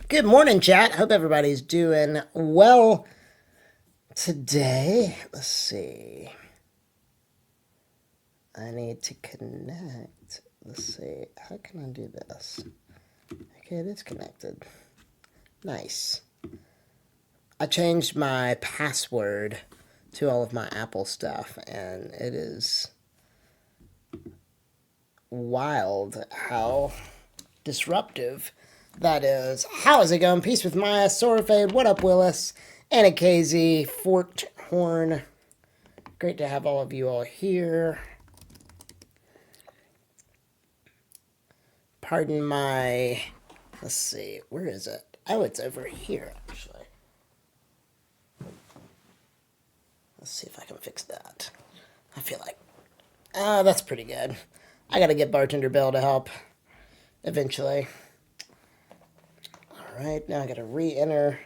Good morning, chat. Hope everybody's doing well today. Let's see. I need to connect. Let's see. How can I do this? Okay, it is connected. Nice. I changed my password to all of my Apple stuff, and it is wild how disruptive that is. How is it going? Peace with Maya, Sorafade, what up, Willis, Anna KZ, Forked Horn. Great to have all of you all here. Pardon my, let's see, where is it? Oh, it's over here, actually. Let's see if I can fix that. I feel like, that's pretty good. I gotta get Bartender Bill to help eventually. All right, now I gotta re-enter.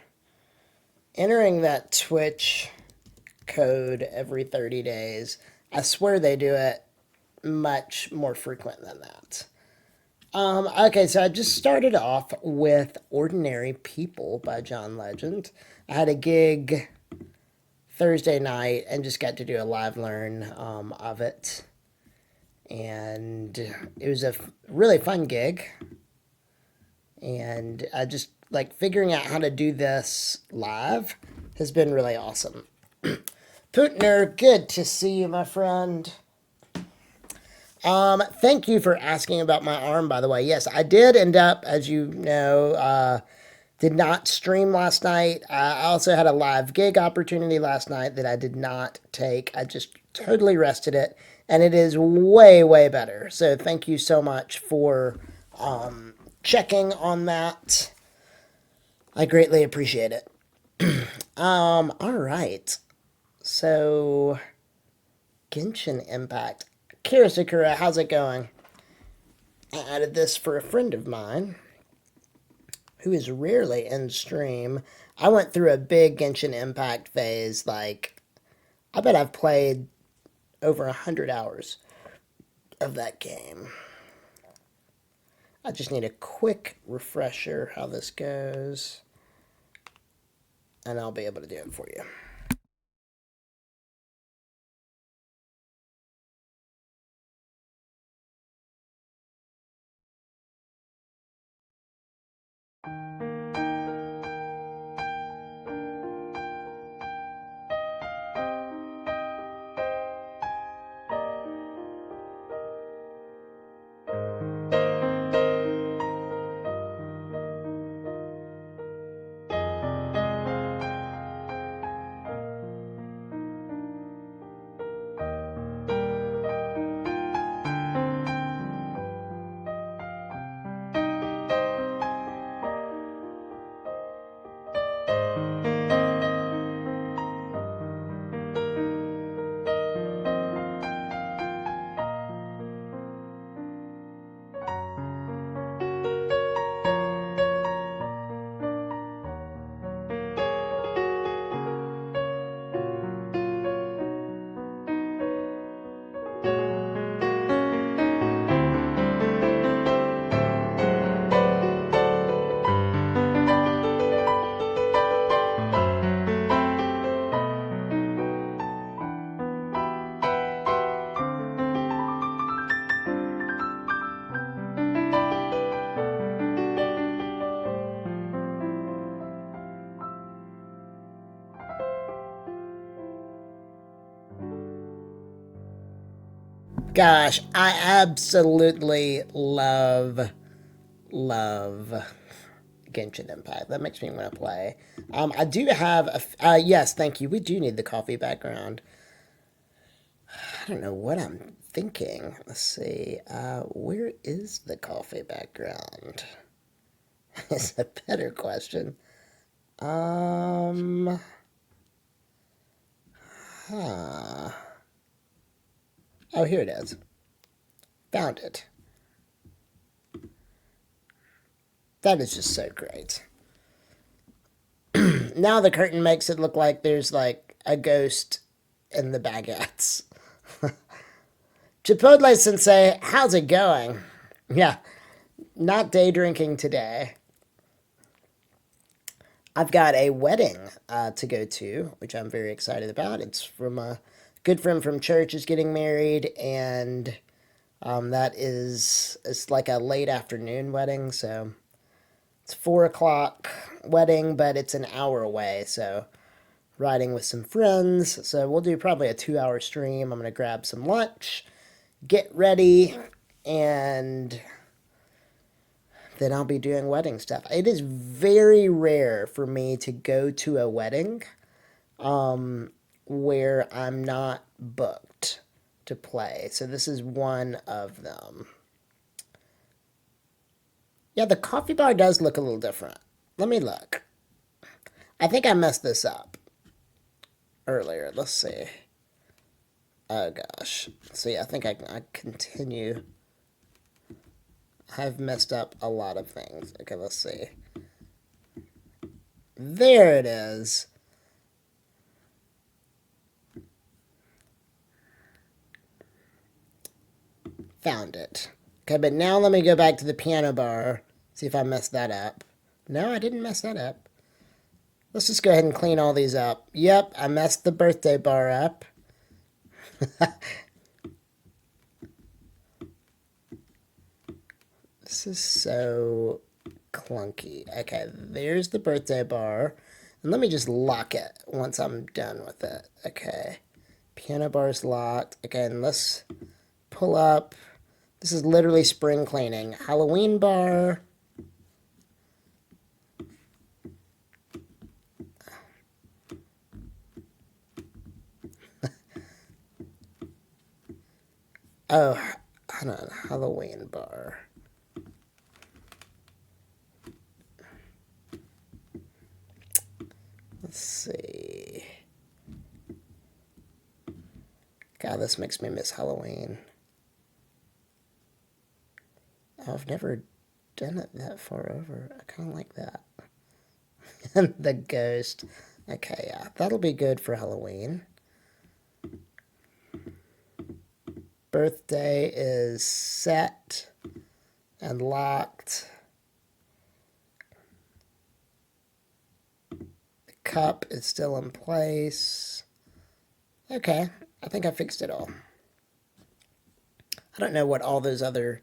Entering that Twitch code every 30 days. I swear they do it much more frequent than that. Okay, so I just started off with Ordinary People by John Legend. I had a gig Thursday night and just got to do a live learn of it. And it was a really fun gig. And I just like figuring out how to do this live has been really awesome. Putner, good to see you, my friend. Thank you for asking about my arm, by the way. Yes, I did end up, as you know, did not stream last night. I also had a live gig opportunity last night that I did not take. I just totally rested it, and it is way, way better. So thank you so much for checking on that. I greatly appreciate it. All right. So, Genshin Impact. Kira Sakura, how's it going? I added this for a friend of mine who is rarely in stream. I went through a big Genshin Impact phase. Like, I bet I've played over 100 hours of that game. I just need a quick refresher how this goes, and I'll be able to do it for you. Gosh, I absolutely love Genshin Impact. That makes me want to play. I do have yes, thank you. We do need the coffee background. I don't know what I'm thinking. Let's see. Where is the coffee background? Is a better question. Huh. Oh, here it is. Found it. That is just so great. Now the curtain makes it look like there's like a ghost in the baguettes. Chipotle Sensei, how's it going? Yeah, not day drinking today. I've got a wedding to go to, which I'm very excited about. It's from a good friend from church is getting married, and it's like a late afternoon wedding, so it's 4 o'clock wedding, but it's an hour away, so riding with some friends. So we'll do probably a 2 hour stream. I'm gonna grab some lunch, get ready, and then I'll be doing wedding stuff. It is very rare for me to go to a wedding where I'm not booked to play. So this is one of them. Yeah, the coffee bar does look a little different. Let me look. I think I messed this up earlier. Let's see. Oh gosh. See, I think I continue. I've messed up a lot of things. Okay, let's see. There it is. Found it. Okay, but now let me go back to the piano bar. See if I messed that up. No, I didn't mess that up. Let's just go ahead and clean all these up. Yep, I messed the birthday bar up. This is so clunky. Okay, there's the birthday bar. And let me just lock it once I'm done with it. Okay, piano bar's locked. Okay, and let's pull up. This is literally spring cleaning. Halloween bar. Oh, hold on. Halloween bar. Let's see. God, this makes me miss Halloween. Oh, I've never done it that far over. I kind of like that. The ghost. Okay, yeah, that'll be good for Halloween. Birthday is set and locked. The cup is still in place. Okay, I think I fixed it all. I don't know what all those other...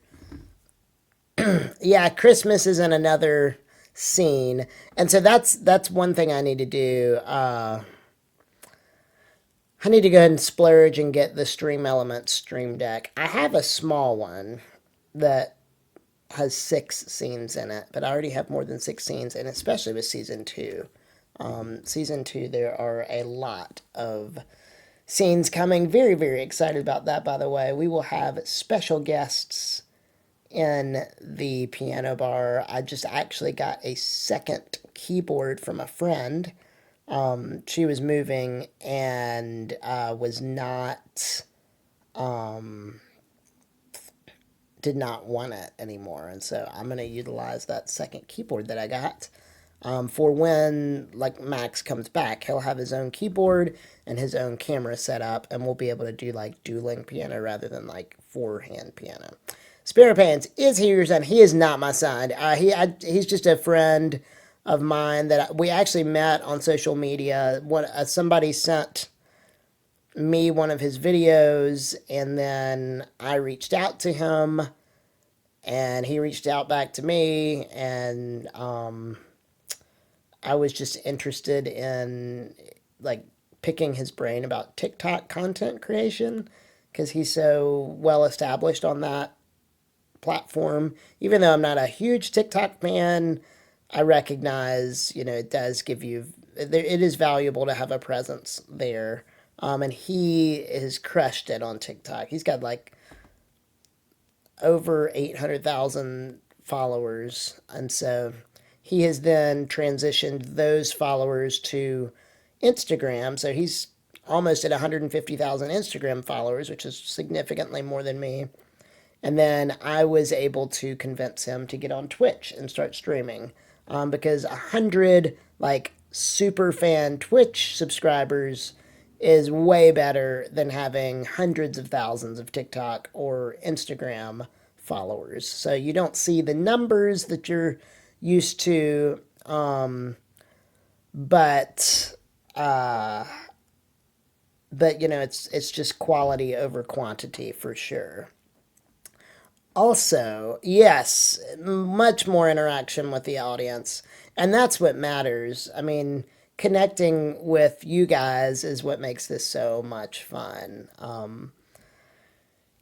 Yeah, Christmas is in another scene. And so that's one thing I need to do. I need to go ahead and splurge and get the Stream Elements Stream Deck. I have a small one that has 6 scenes in it, but I already have more than 6 scenes, and especially with Season 2. Season 2, there are a lot of scenes coming. Very, very excited about that, by the way. We will have special guests in the piano bar. I just actually got a second keyboard from a friend. She was moving and was not, did not want it anymore. And so I'm going to utilize that second keyboard that I got for when like Max comes back. He'll have his own keyboard and his own camera set up, and we'll be able to do like dueling piano rather than like 4-hand piano. Spirit Pants is he your son? He is not my son. He's just a friend of mine that we actually met on social media. Somebody sent me one of his videos, and then I reached out to him, and he reached out back to me, and I was just interested in like picking his brain about TikTok content creation because he's so well established on that platform. Even though I'm not a huge TikTok fan, I recognize, it does give you, it is valuable to have a presence there. And he has crushed it on TikTok. He's got like over 800,000 followers. And so he has then transitioned those followers to Instagram. So he's almost at 150,000 Instagram followers, which is significantly more than me. And then I was able to convince him to get on Twitch and start streaming because 100 like super fan Twitch subscribers is way better than having hundreds of thousands of TikTok or Instagram followers. So you don't see the numbers that you're used to but you know, it's just quality over quantity for sure. Also, yes, much more interaction with the audience. And that's what matters. I mean, connecting with you guys is what makes this so much fun. And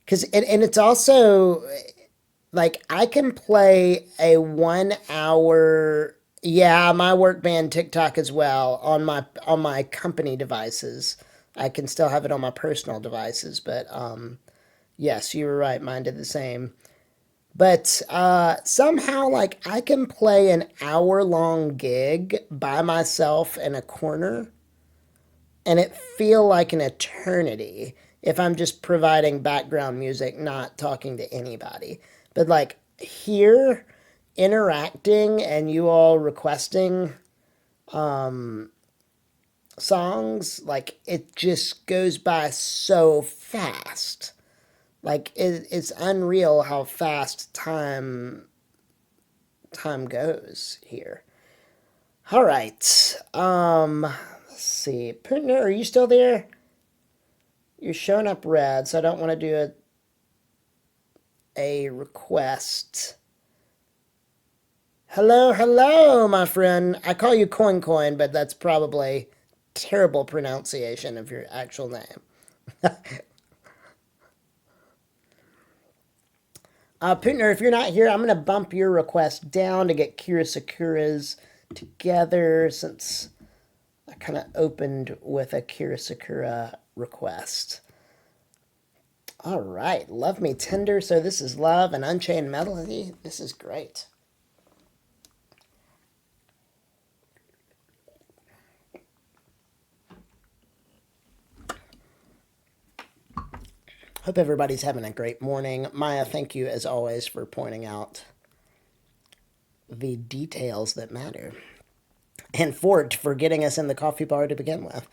it's also like I can play a 1 hour, yeah, my work band TikTok as well on my company devices. I can still have it on my personal devices, but yes, you were right. Mine did the same. But somehow, like, I can play an hour-long gig by myself in a corner and it feel like an eternity if I'm just providing background music, not talking to anybody. But like here, interacting and you all requesting songs, like it just goes by so fast. Like it's unreal how fast time goes here. All right. Let's see. Partner, are you still there? You're showing up red, so I don't want to do a request. Hello, hello, my friend. I call you Coin Coin, but that's probably terrible pronunciation of your actual name. Putner, if you're not here, I'm going to bump your request down to get Kira Sakura's together since I kind of opened with a Kira Sakura request. All right, Love Me Tender. So this is Love and Unchained Melody. This is great. Hope everybody's having a great morning. Maya, thank you as always for pointing out the details that matter. And Fort for getting us in the coffee bar to begin with.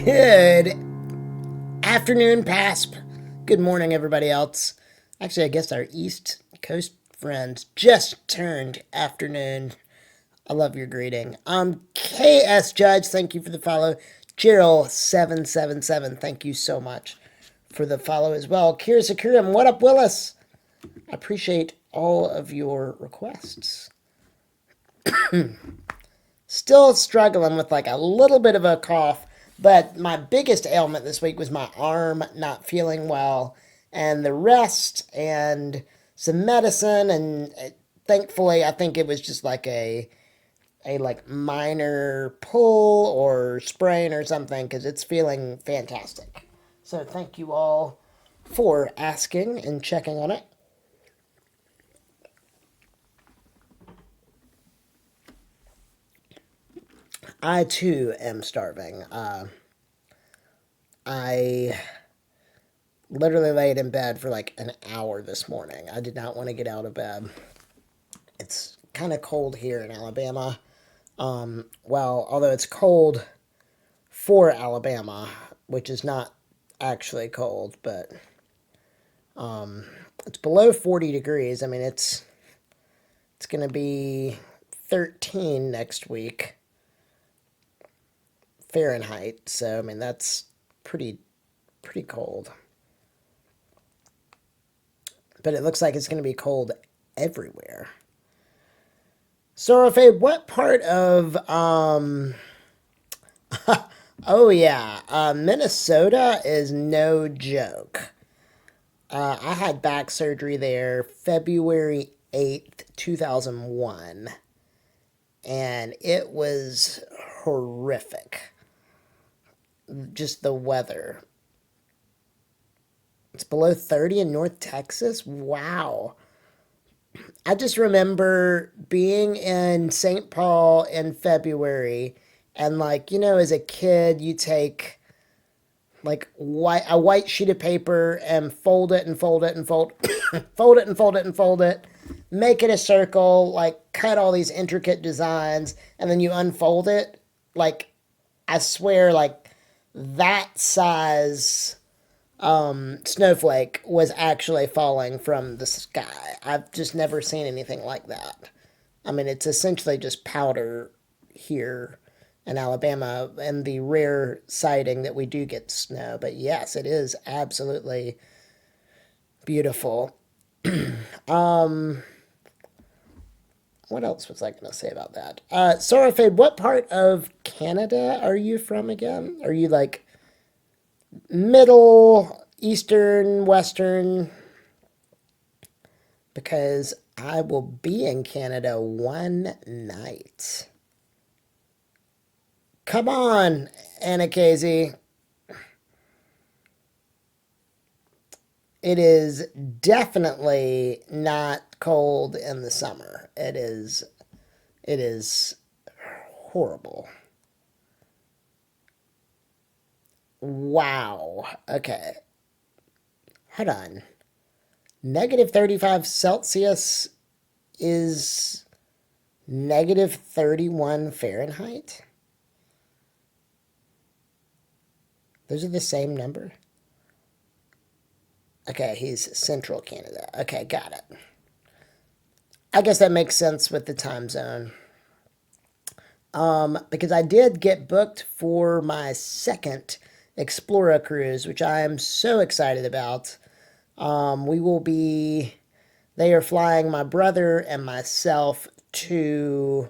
Good afternoon, PASP. Good morning, everybody else. Actually, I guess our East Coast friends just turned afternoon. I love your greeting. KS Judge, thank you for the follow. Gerald777, thank you so much for the follow as well. Kira Sakuram, what up, Willis? I appreciate all of your requests. Still struggling with like a little bit of a cough, but my biggest ailment this week was my arm not feeling well, and the rest and some medicine, and thankfully I think it was just like a like minor pull or sprain or something, because it's feeling fantastic. So thank you all for asking and checking on it. I too am starving. I literally laid in bed for like an hour this morning. I did not want to get out of bed. It's kind of cold here in Alabama. Well, although it's cold for Alabama, which is not actually cold, but it's below 40 degrees. I mean, it's going to be 13 next week Fahrenheit. So, I mean, that's pretty cold. But it looks like it's going to be cold everywhere. Sorofade, what part of, oh yeah, Minnesota is no joke. I had back surgery there February 8th, 2001. And it was horrific. Just the weather. It's below 30 in North Texas? Wow. I just remember being in St. Paul in February, and like, you know, as a kid, you take like a white sheet of paper and fold it and fold it and fold fold it and fold it and fold it, make it a circle, like cut all these intricate designs, and then you unfold it. Like, I swear, like that size snowflake was actually falling from the sky. I've just never seen anything like that. I mean, it's essentially just powder here in Alabama, and the rare sighting that we do get snow. But yes, it is absolutely beautiful. What else was I going to say about that? Sorafade, what part of Canada are you from again? Are you like middle, eastern, western? Because I will be in Canada one night. Come on, Anna Casey. It is definitely not cold in the summer. It is horrible. Wow. Okay. Hold on. Negative 35 Celsius is negative 31 Fahrenheit? Those are the same number? Okay, he's Central Canada. Okay, got it. I guess that makes sense with the time zone. Because I did get booked for my second Explora cruise, which I am so excited about. We will be, they are flying my brother and myself to,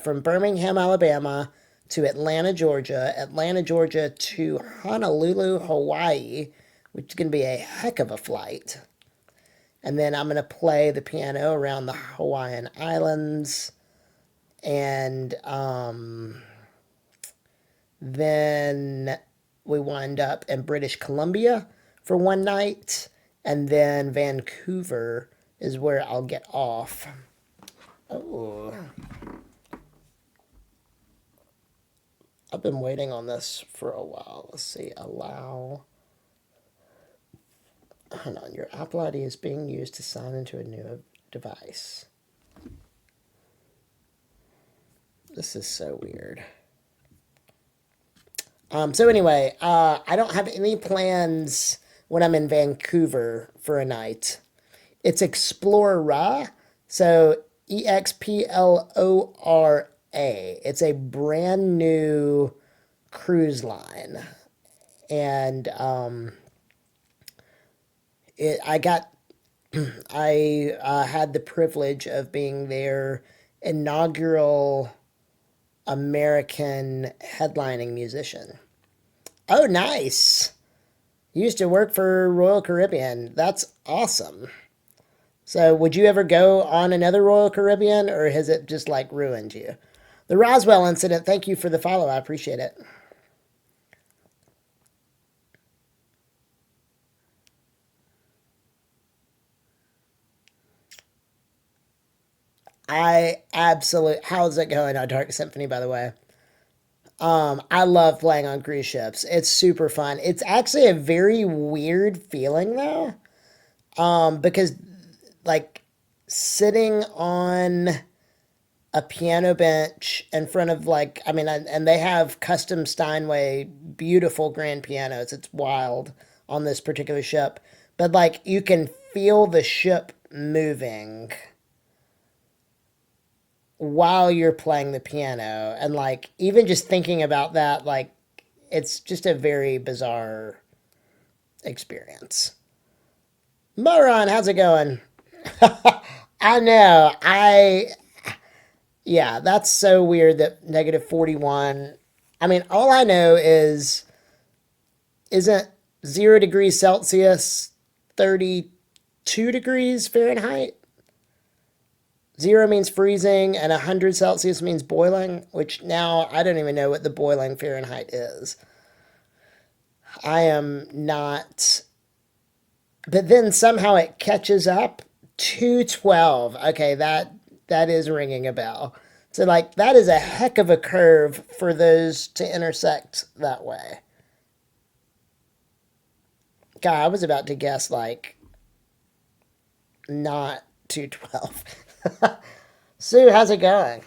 from Birmingham, Alabama to Atlanta, Georgia to Honolulu, Hawaii, which is going to be a heck of a flight. And then I'm going to play the piano around the Hawaiian Islands. And then we wind up in British Columbia for one night. And then Vancouver is where I'll get off. Oh. I've been waiting on this for a while. Let's see. Allow. Hold on. Your Apple ID is being used to sign into a new device. This is so weird. So anyway, I don't have any plans when I'm in Vancouver for a night. It's Explora, so Explora. It's a brand new cruise line, and I got I had the privilege of being their inaugural American headlining musician. Oh, nice. Used to work for Royal Caribbean. That's awesome. So, would you ever go on another Royal Caribbean, or has it just like ruined you? The Roswell incident, thank you for the follow. I appreciate it. How's it going on Dark Symphony, by the way? I love playing on cruise ships. It's super fun. It's actually a very weird feeling though, because like sitting on a piano bench in front of like I mean and they have custom Steinway beautiful grand pianos. It's wild on this particular ship. But like you can feel the ship moving while you're playing the piano and like even just thinking about that like it's just a very bizarre experience. Moron, how's it going? I know. Yeah, that's so weird that negative 41. I mean, all I know is isn't 0 degrees Celsius 32 degrees Fahrenheit? 0 means freezing and 100 Celsius means boiling, which now I don't even know what the boiling Fahrenheit is. I am not. But then somehow it catches up. 212. Okay, that is ringing a bell. So like that is a heck of a curve for those to intersect that way. God, I was about to guess like not 212. Sue, how's it going?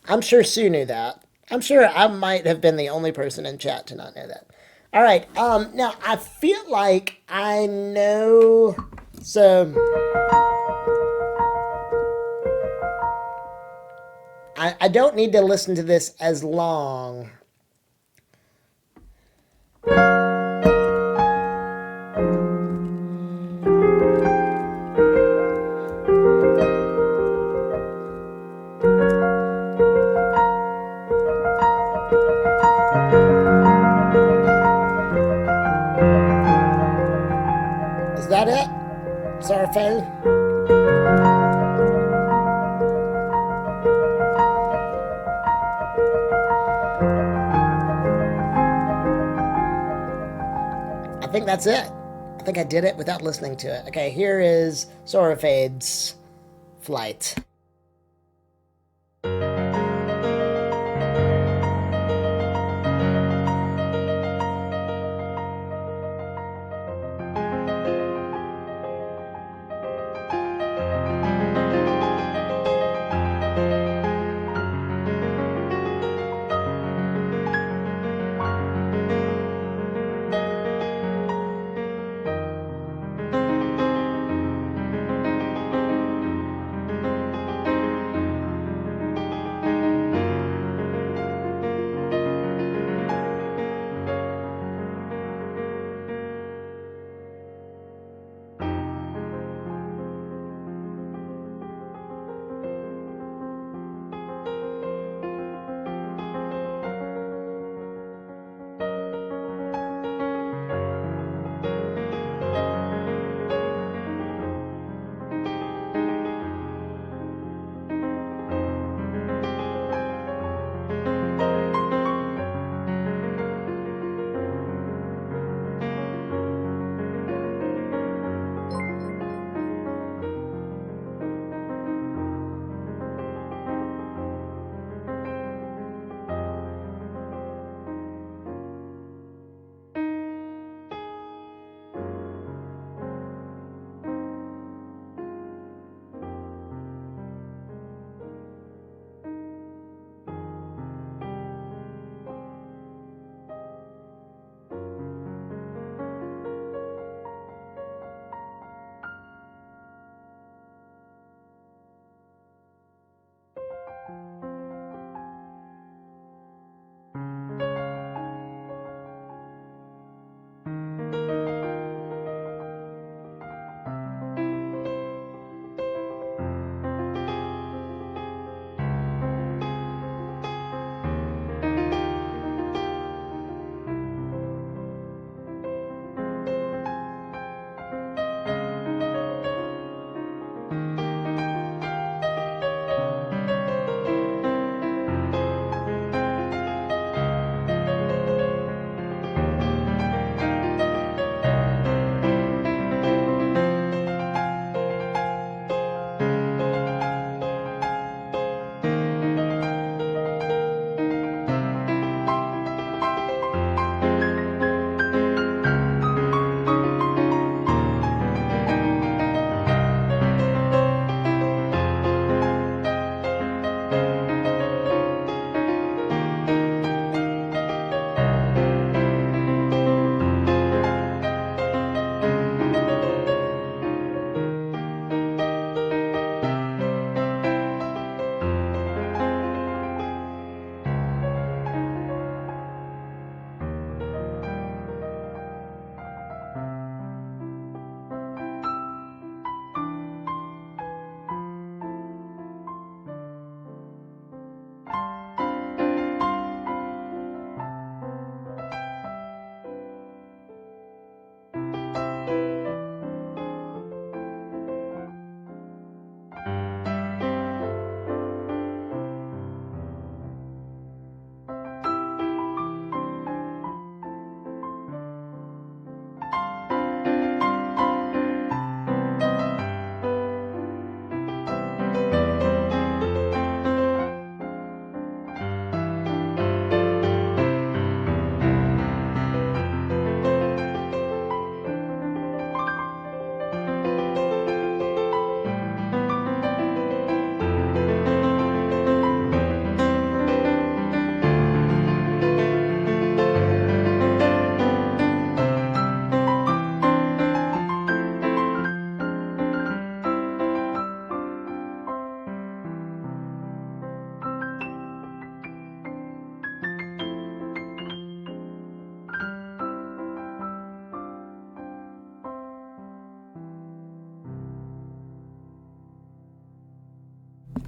I'm sure Sue knew that. I'm sure I might have been the only person in chat to not know that. All right. Now I feel like I know. So I don't need to listen to this as long. Is that it? Sarfo? I think that's it. I think I did it without listening to it. Okay, here is Sorafade's Flight.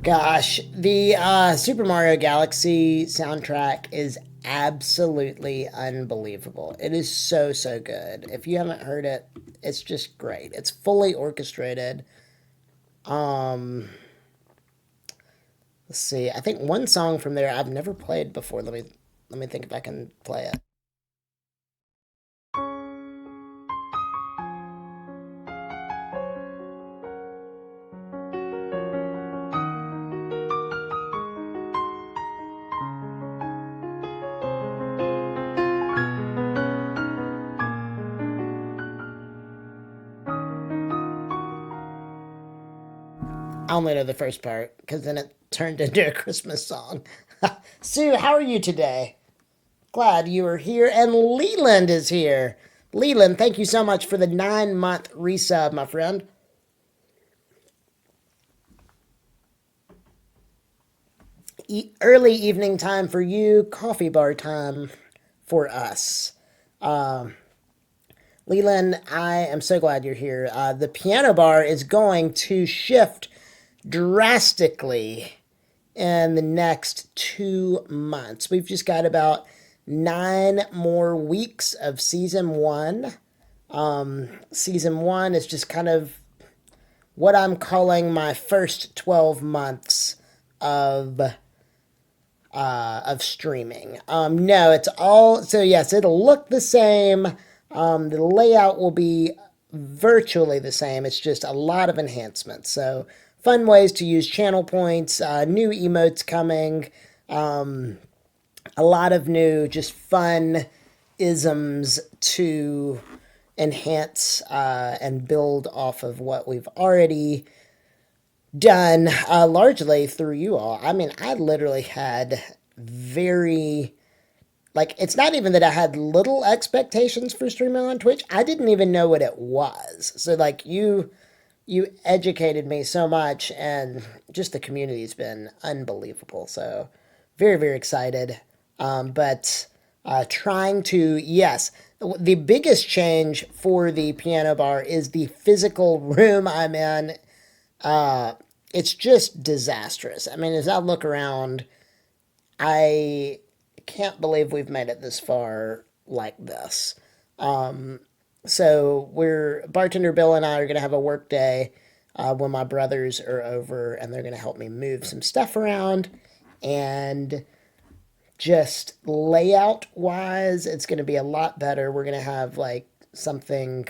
Gosh, the Super Mario Galaxy soundtrack is absolutely unbelievable. It is so, so good. If you haven't heard it, it's just great. It's fully orchestrated. Um, let's see. I think one song from there I've never played before. Let me think if I can play it. I only know the first part because then it turned into a Christmas song. Sue, how are you today? Glad you are here. And Leland is here. Leland, thank you so much for the 9-month resub, my friend. Early evening time for you, coffee bar time for us. Leland, I am so glad you're here. The piano bar is going to shift drastically in the next 2 months. We've just got about 9 more weeks of season one. Season one is just kind of what I'm calling my first 12 months of streaming. No, it's all so yes, it'll look the same. The layout will be virtually the same. It's just a lot of enhancements. So fun ways to use channel points, new emotes coming, a lot of new just fun isms to enhance and build off of what we've already done largely through you all. I mean, I literally had very, like, it's not even that I had little expectations for streaming on Twitch. I didn't even know what it was. So, like, you educated me so much, and just the community's been unbelievable. So, very, very excited. But trying to, yes, the biggest change for the piano bar is the physical room I'm in. It's just disastrous. I mean, as I look around, I can't believe we've made it this far like this. So we're bartender Bill and I are gonna have a work day when my brothers are over, and they're gonna help me move some stuff around, and just layout wise, it's gonna be a lot better. We're gonna have like something.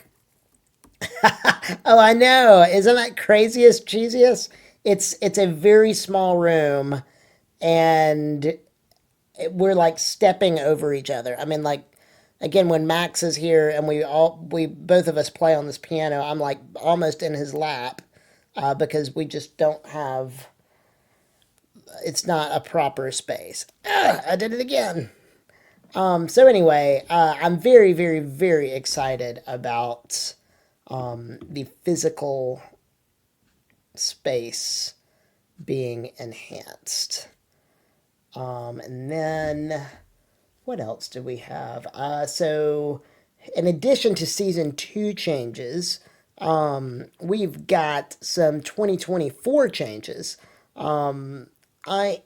Oh, I know. Isn't that craziest, cheesiest? It's a very small room, and we're like stepping over each other. I mean, like, again, when Max is here and we both of us play on this piano, I'm like almost in his lap because we just don't have. It's not a proper space. I did it again. So anyway, I'm very, very, very excited about the physical space being enhanced. And then what else do we have? So in addition to season two changes, we've got some 2024 changes. I,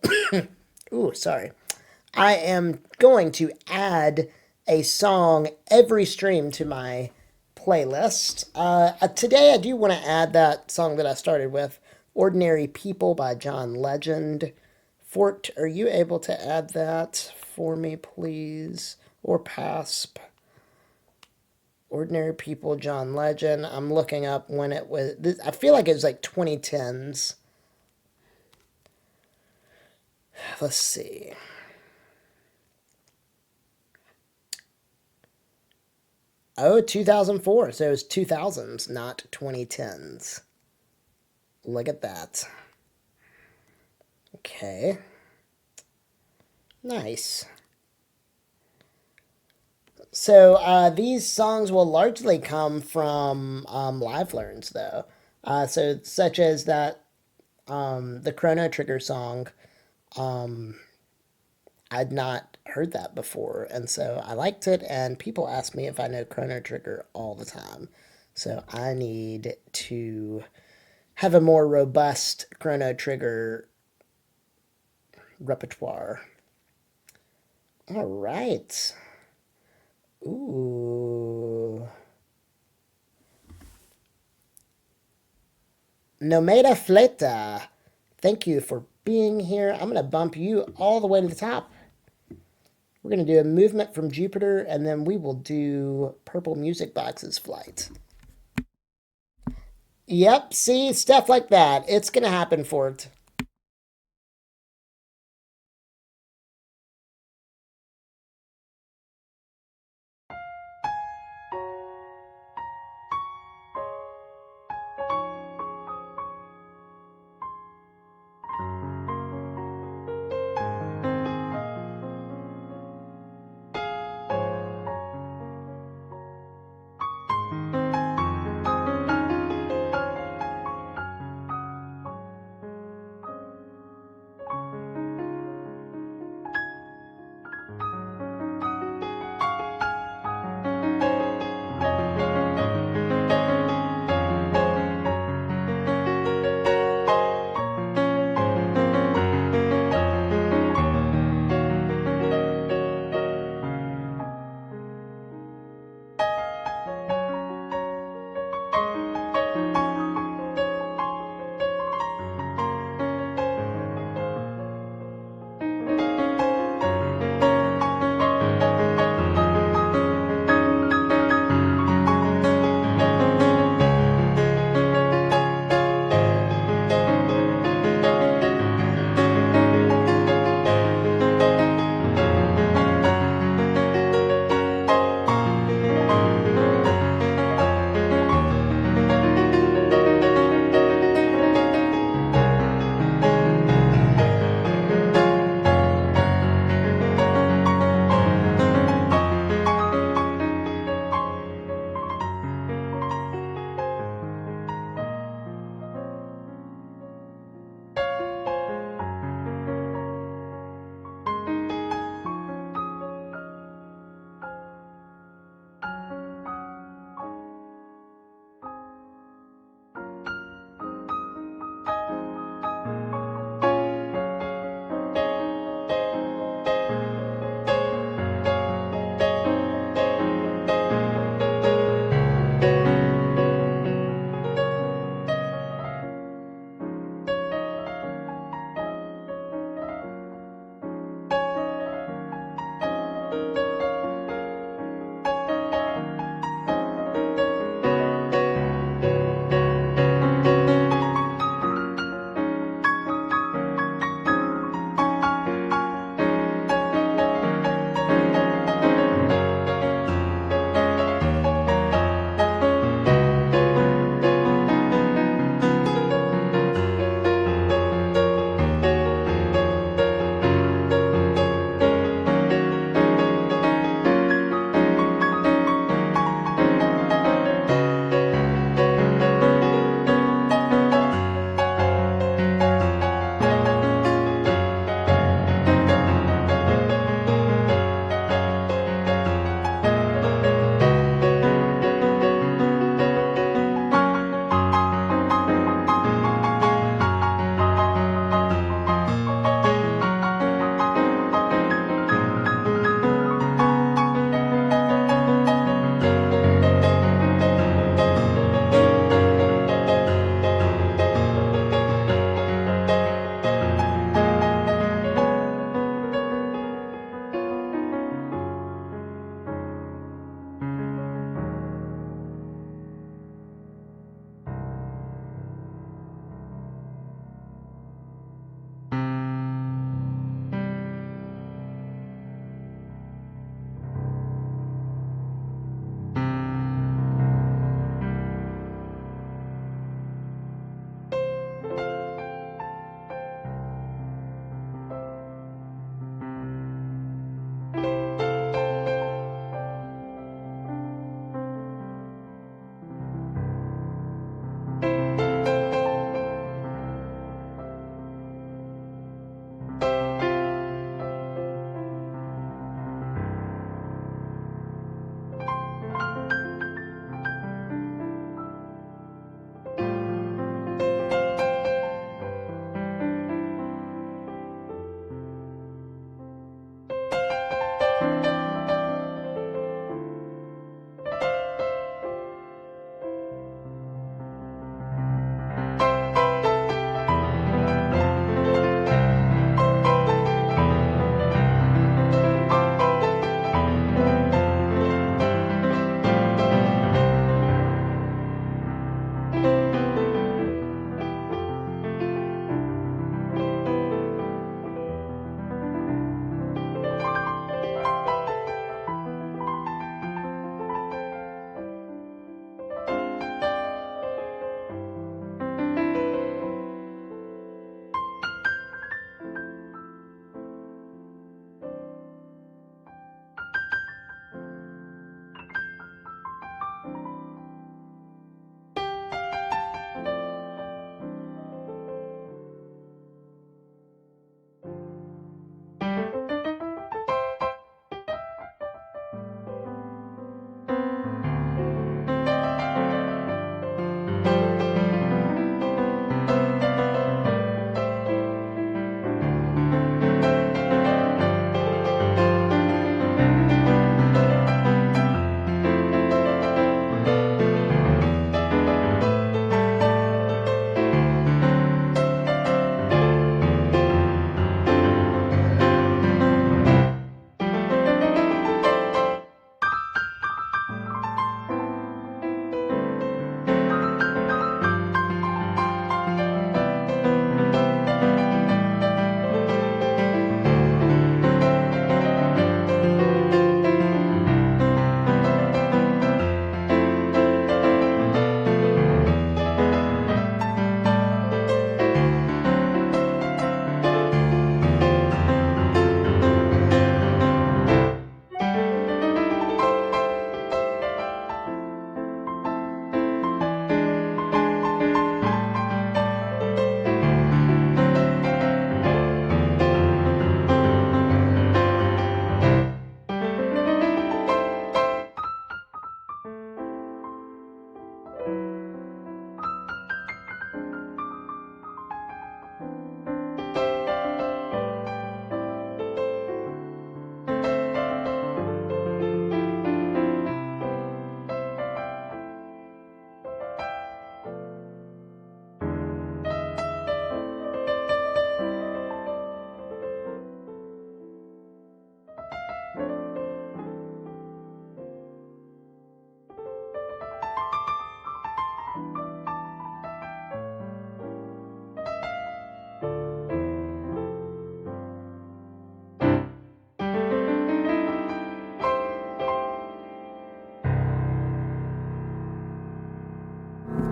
ooh, sorry. I am going to add a song every stream to my playlist. Today, I do want to add that song that I started with, Ordinary People by John Legend. Fort, are you able to add that for me, please? Or PASP? Ordinary People, John Legend. I'm looking up when it was. I feel like it was like 2010s. Let's see. Oh, 2004. So it was 2000s, not 2010s. Look at that. Okay. Nice. So these songs will largely come from live learns, though. So such as that the Chrono Trigger song. I'd not heard that before, and so I liked it. And people ask me if I know Chrono Trigger all the time, so I need to have a more robust Chrono Trigger repertoire. All right. Ooh. Nomeda Fleta, thank you for being here. I'm going to bump you all the way to the top. We're going to do a movement from Jupiter, and then we will do Purple Music Box's flight. Yep, see, stuff like that. It's going to happen for it.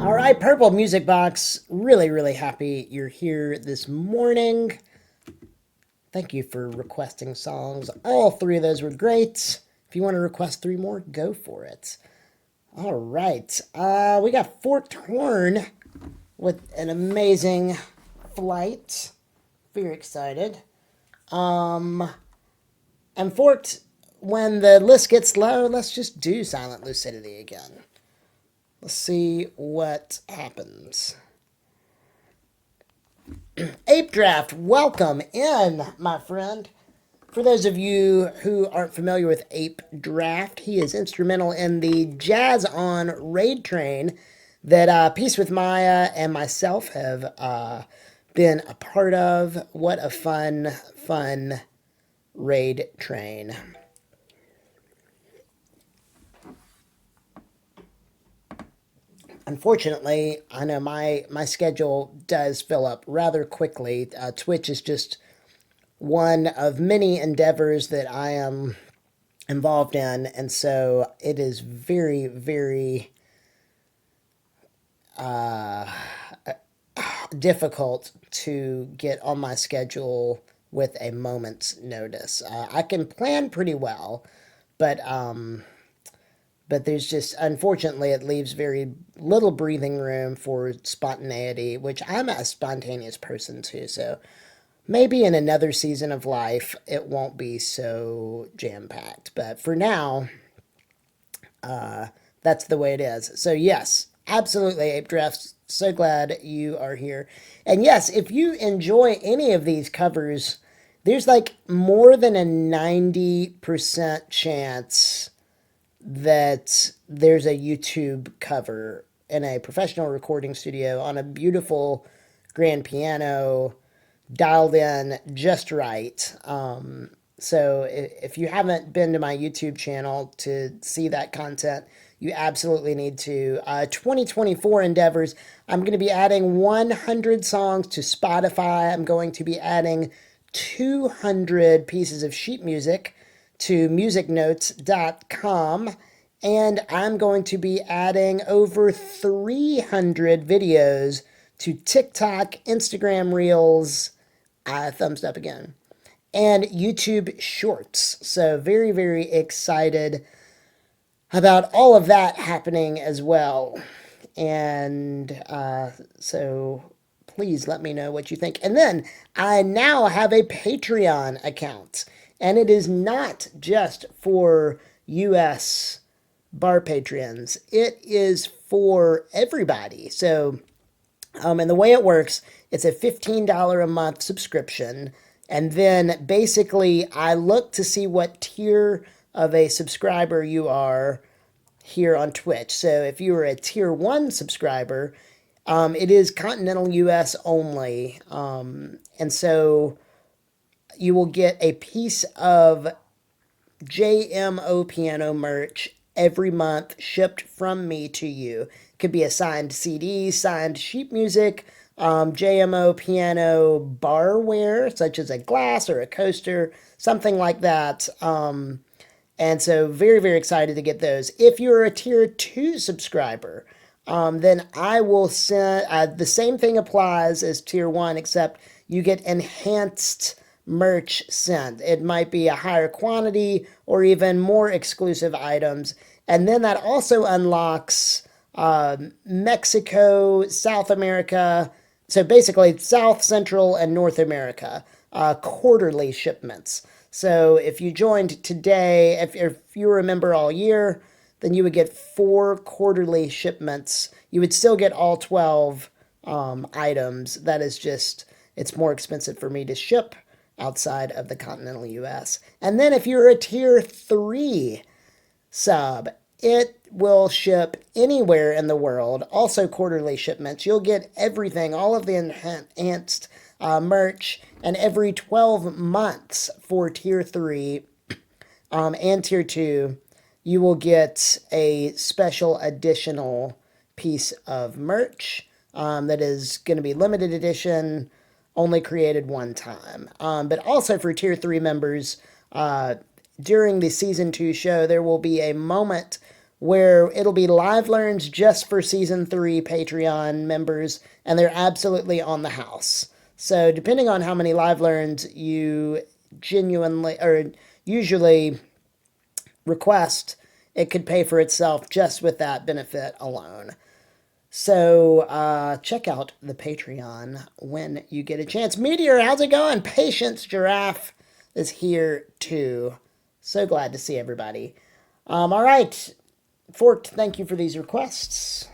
All right, Purple Music Box. Really, really happy you're here this morning. Thank you for requesting songs. All three of those were great. If you want to request three more, go for it. All right. We got Forked Horn with an amazing flight. Very excited. And Forked, when the list gets low, let's just do Silent Lucidity again. Let's see what happens. Ape Draft, welcome in, my friend. For those of you who aren't familiar with Ape Draft, he is instrumental in the Jazz On raid train that Peace with Maya and myself have been a part of. What a fun raid train. Unfortunately, I know my schedule does fill up rather quickly. Twitch is just one of many endeavors that I am involved in, and so it is very, very difficult to get on my schedule with a moment's notice. I can plan pretty well, but there's just, unfortunately, it leaves very little breathing room for spontaneity, which I'm a spontaneous person too, so maybe in another season of life it won't be so jam-packed. But for now, that's the way it is. So yes, absolutely, Ape Draft, so glad you are here. And yes, if you enjoy any of these covers, there's like more than a 90% chance that there's a YouTube cover in a professional recording studio on a beautiful grand piano, dialed in just right. So if you haven't been to my YouTube channel to see that content, you absolutely need to. 2024 endeavors, I'm going to be adding 100 songs to Spotify. I'm going to be adding 200 pieces of sheet music to musicnotes.com, and I'm going to be adding over 300 videos to TikTok, Instagram Reels, thumbs up again, and YouTube Shorts. So very, very excited about all of that happening as well. And so please let me know what you think. And then I now have a Patreon account, and it is not just for US bar patrons. It is for everybody. So, and the way it works, it's a $15 a month subscription. And then basically I look to see what tier of a subscriber you are here on Twitch. So if you are a tier 1 subscriber, it is continental US only. And so you will get a piece of JMOPiano merch every month shipped from me to you. It could be a signed CD, signed sheet music, JMOPiano barware, such as a glass or a coaster, something like that. And so very, very excited to get those. If you're a tier 2 subscriber, then I will send, the same thing applies as tier 1, except you get enhanced merch sent. It might be a higher quantity or even more exclusive items. And then that also unlocks Mexico, South America, so basically South, Central, and North America, quarterly shipments. So if you joined today, if you're a member all year, then you would get 4 quarterly shipments. You would still get all 12 items. That is just, it's more expensive for me to ship outside of the continental US. And then if you're a tier 3 sub, it will ship anywhere in the world, also quarterly shipments. You'll get everything, all of the enhanced merch, and every 12 months for tier 3 and tier 2, you will get a special additional piece of merch that is going to be limited edition, only created one time. But also for tier 3 members, during the season 2 show, there will be a moment where it'll be live learns just for season 3 Patreon members, and they're absolutely on the house. So depending on how many live learns you genuinely or usually request, it could pay for itself just with that benefit alone. So check out the Patreon when you get a chance. Meteor, how's it going? Patience Giraffe is here too. So glad to see everybody. All right, Forked, thank you for these requests.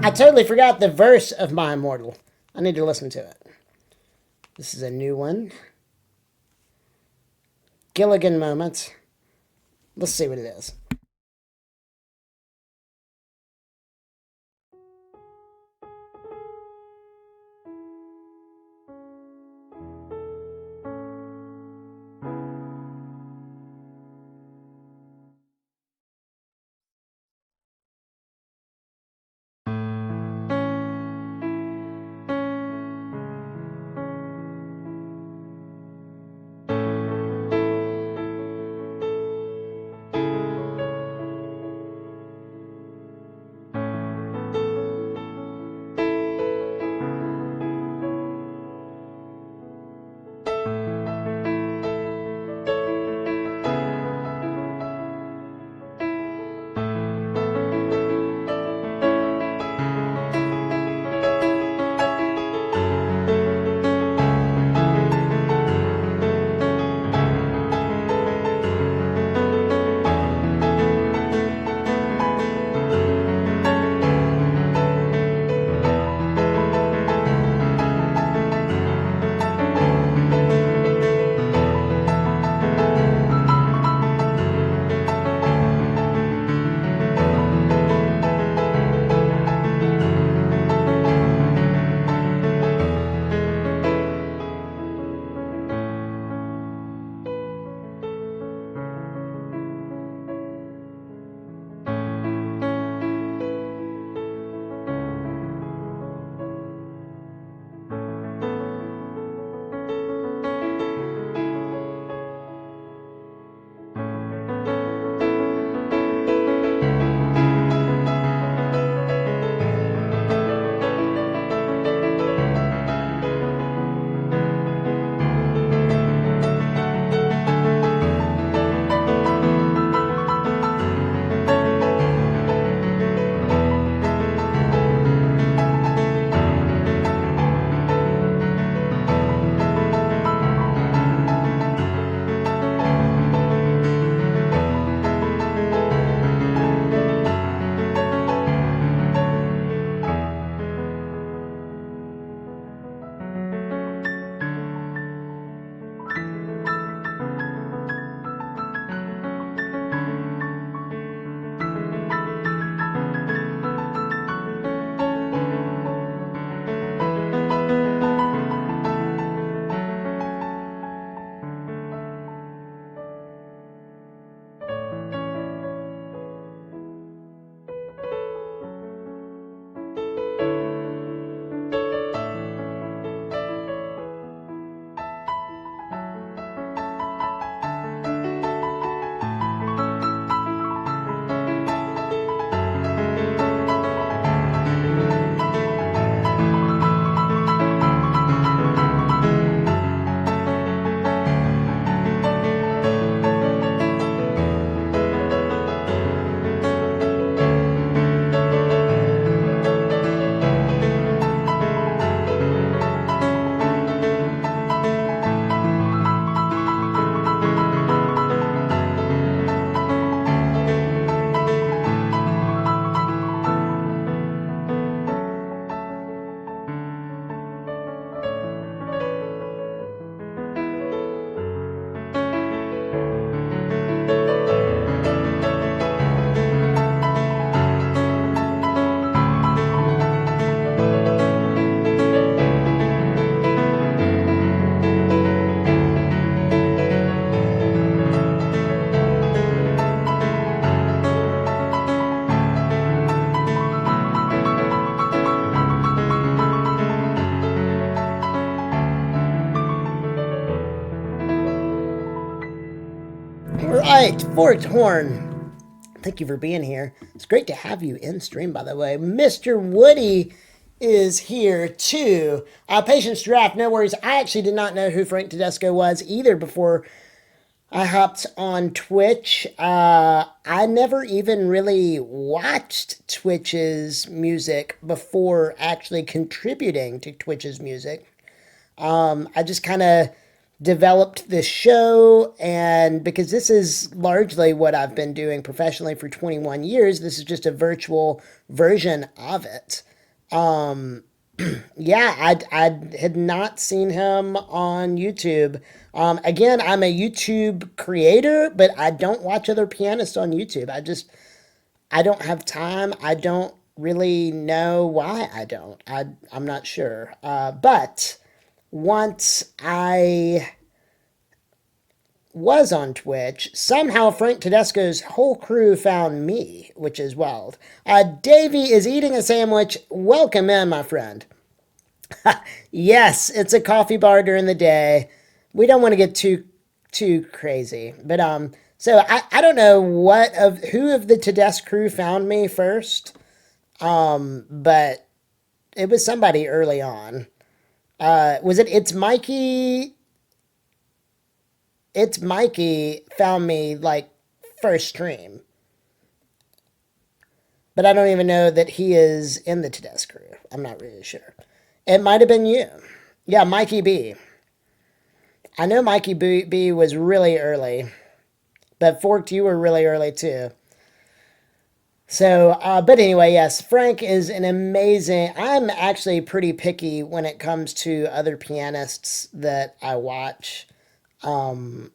I totally forgot the verse of My Immortal. I need to listen to it. This is a new one. Gilligan Moments. Let's see what it is. right, Forked Horn. Thank you for being here. It's great to have you in stream, by the way. Mr. Woody is here too. Patience Draft, no worries. I actually did not know who Frank Tedesco was either before I hopped on Twitch. I never even really watched Twitch's music before actually contributing to Twitch's music. I just kind of developed this show, and because this is largely what I've been doing professionally for 21 years, this is just a virtual version of it. Yeah, I had not seen him on YouTube. Again, I'm a YouTube creator, but I don't watch other pianists on YouTube. I don't have time. I don't really know why I don't. I'm not sure. But once I was on Twitch, somehow Frank Tedesco's whole crew found me, which is wild. Davey is eating a sandwich. Welcome in, my friend. Yes, it's a coffee bar during the day. We don't want to get too crazy, but so I don't know who of the Tedesco crew found me first, but it was somebody early on. Was it? It's Mikey. It's Mikey found me like first stream, but I don't even know that he is in the Tedesco crew. I'm not really sure. It might have been you. Yeah, Mikey B. I know Mikey B was really early, but Forked, you were really early too. So, but anyway, yes, Frank is an amazing. I'm actually pretty picky when it comes to other pianists that I watch. I'm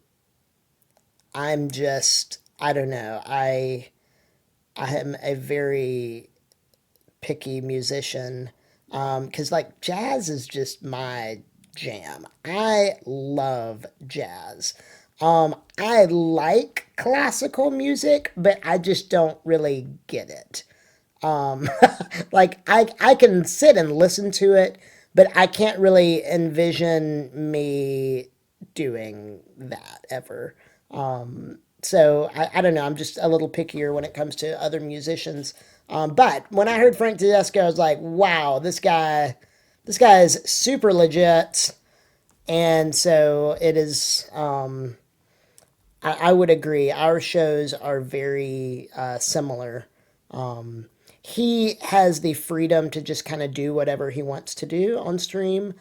just, I don't know. I am a very picky musician because like jazz is just my jam. I love jazz. I like classical music, but I just don't really get it. Like I can sit and listen to it, but I can't really envision me doing that ever. So I don't know. I'm just a little pickier when it comes to other musicians. But when I heard Frank Tedesco, I was like, wow, this guy is super legit. And so it is. I would agree. Our shows are very similar. He has the freedom to just kind of do whatever he wants to do on stream.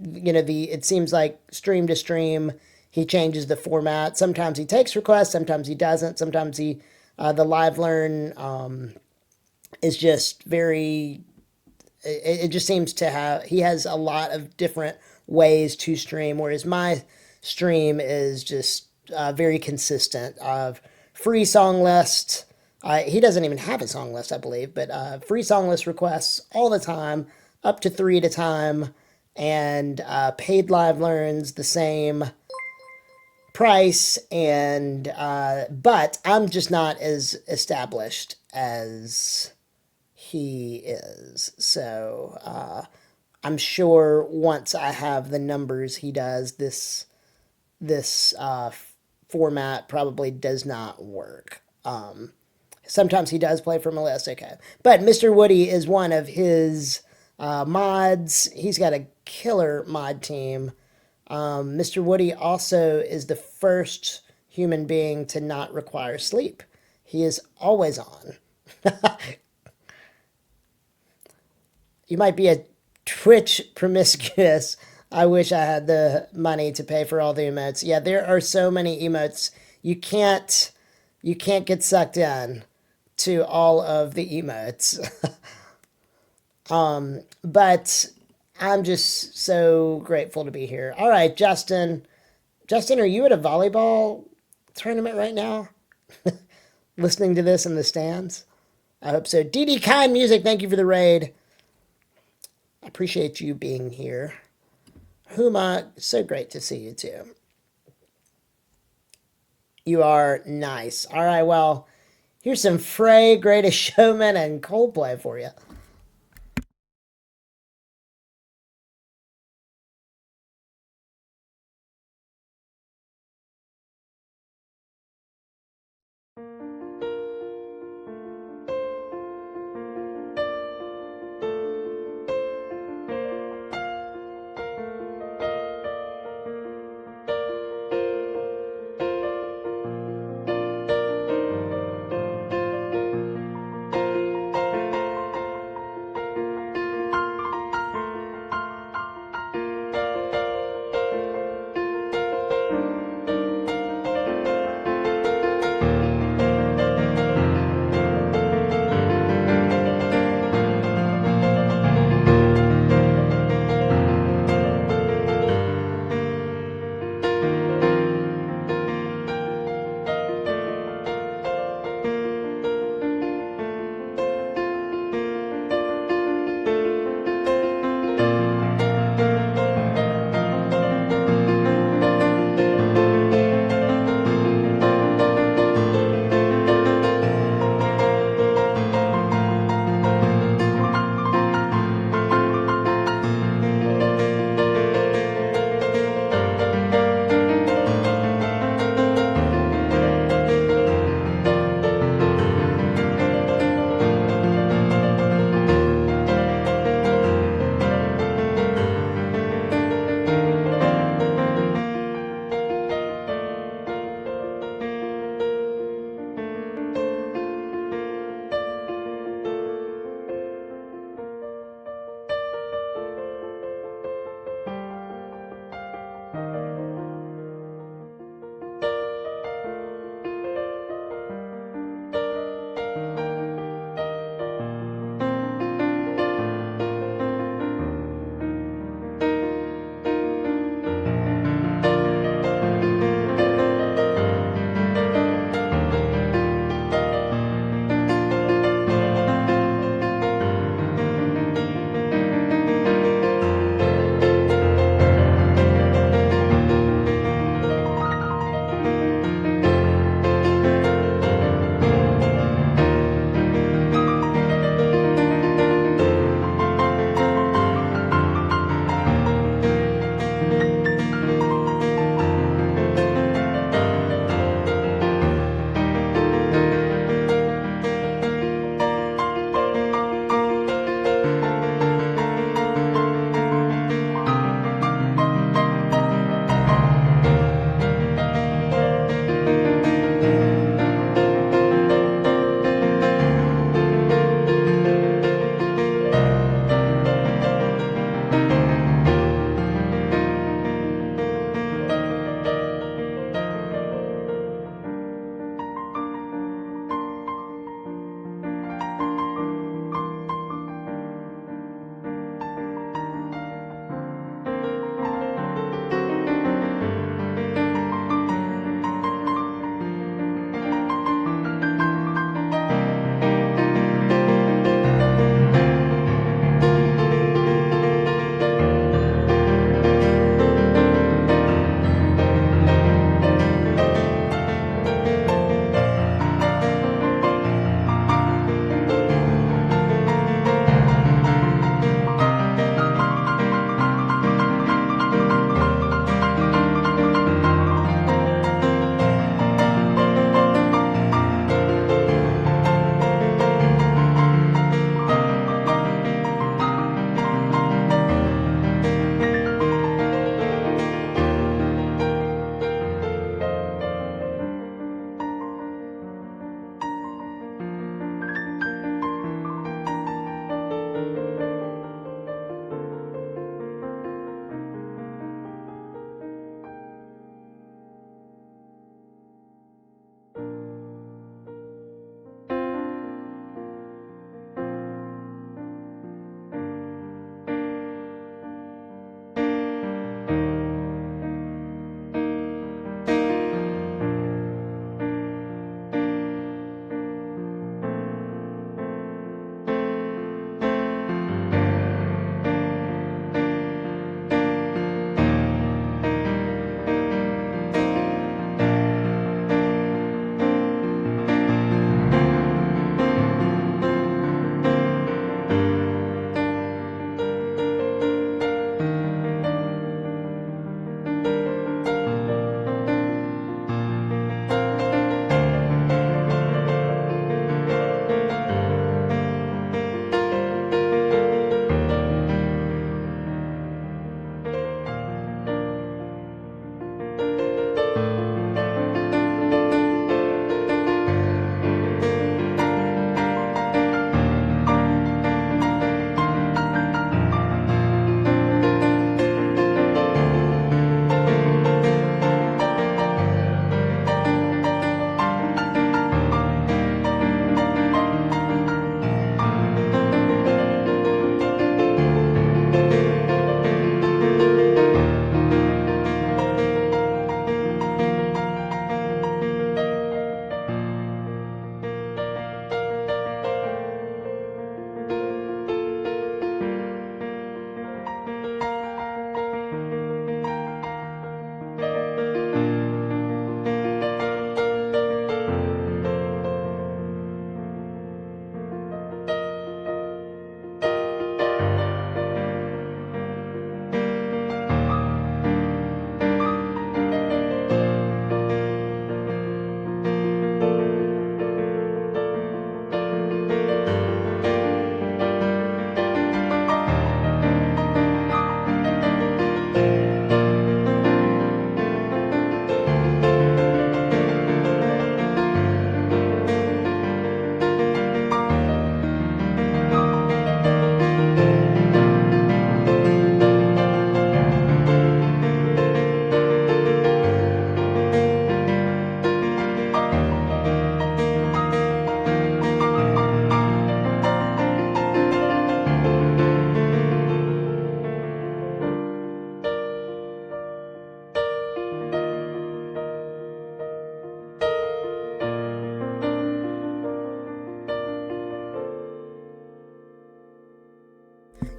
It seems like stream to stream, he changes the format. Sometimes he takes requests, sometimes he doesn't. Sometimes the live learn is just very. It just seems to have he has a lot of different ways to stream, whereas my stream is just very consistent of free song list. He doesn't even have a song list, I believe, but free song list requests all the time, up to 3 at a time, and paid live learns the same price. And but I'm just not as established as he is. So I'm sure once I have the numbers he does, this format probably does not work. Sometimes he does play from a list, okay. But Mr. Woody is one of his mods. He's got a killer mod team. Mr. Woody also is the first human being to not require sleep. He is always on. You might be a Twitch promiscuous. I wish I had the money to pay for all the emotes. Yeah, there are so many emotes. You can't get sucked in to all of the emotes. But I'm just so grateful to be here. All right, Justin. Justin, are you at a volleyball tournament right now? Listening to this in the stands? I hope so. DD Kind Music, thank you for the raid. I appreciate you being here. Huma, so great to see you too. You are nice. All right, well, here's some Frey, Greatest Showman, and Coldplay for you.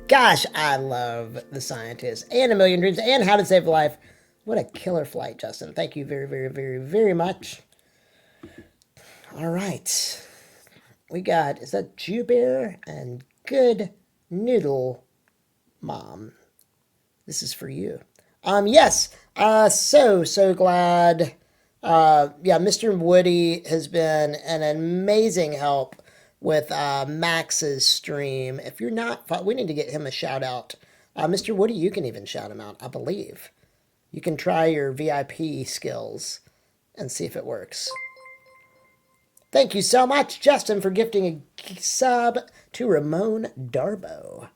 Gosh, I love The Scientist and A Million Dreams and How to Save a Life. What a killer flight, Justin. Thank you very, very, very, very much. All right. We got, is that Jew Bear and Good Noodle Mom? This is for you. Yes. So glad. Yeah, Mr. Woody has been an amazing help with Max's stream. If you're not, we need to get him a shout out. Mr. Woody, you can even shout him out, I believe. You can try your VIP skills and see if it works. Thank you so much, Justin, for gifting a sub to Ramon Darbo.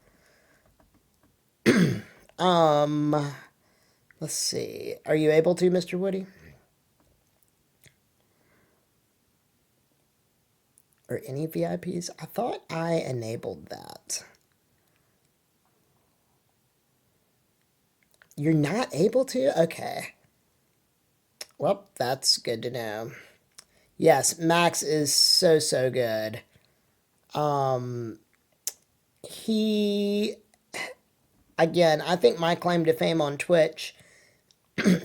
Let's see. Are you able to, Mr. Woody? Or any VIPs? I thought I enabled that. You're not able to? Okay. Well, that's good to know. Yes, Max is so good. He, again, I think my claim to fame on Twitch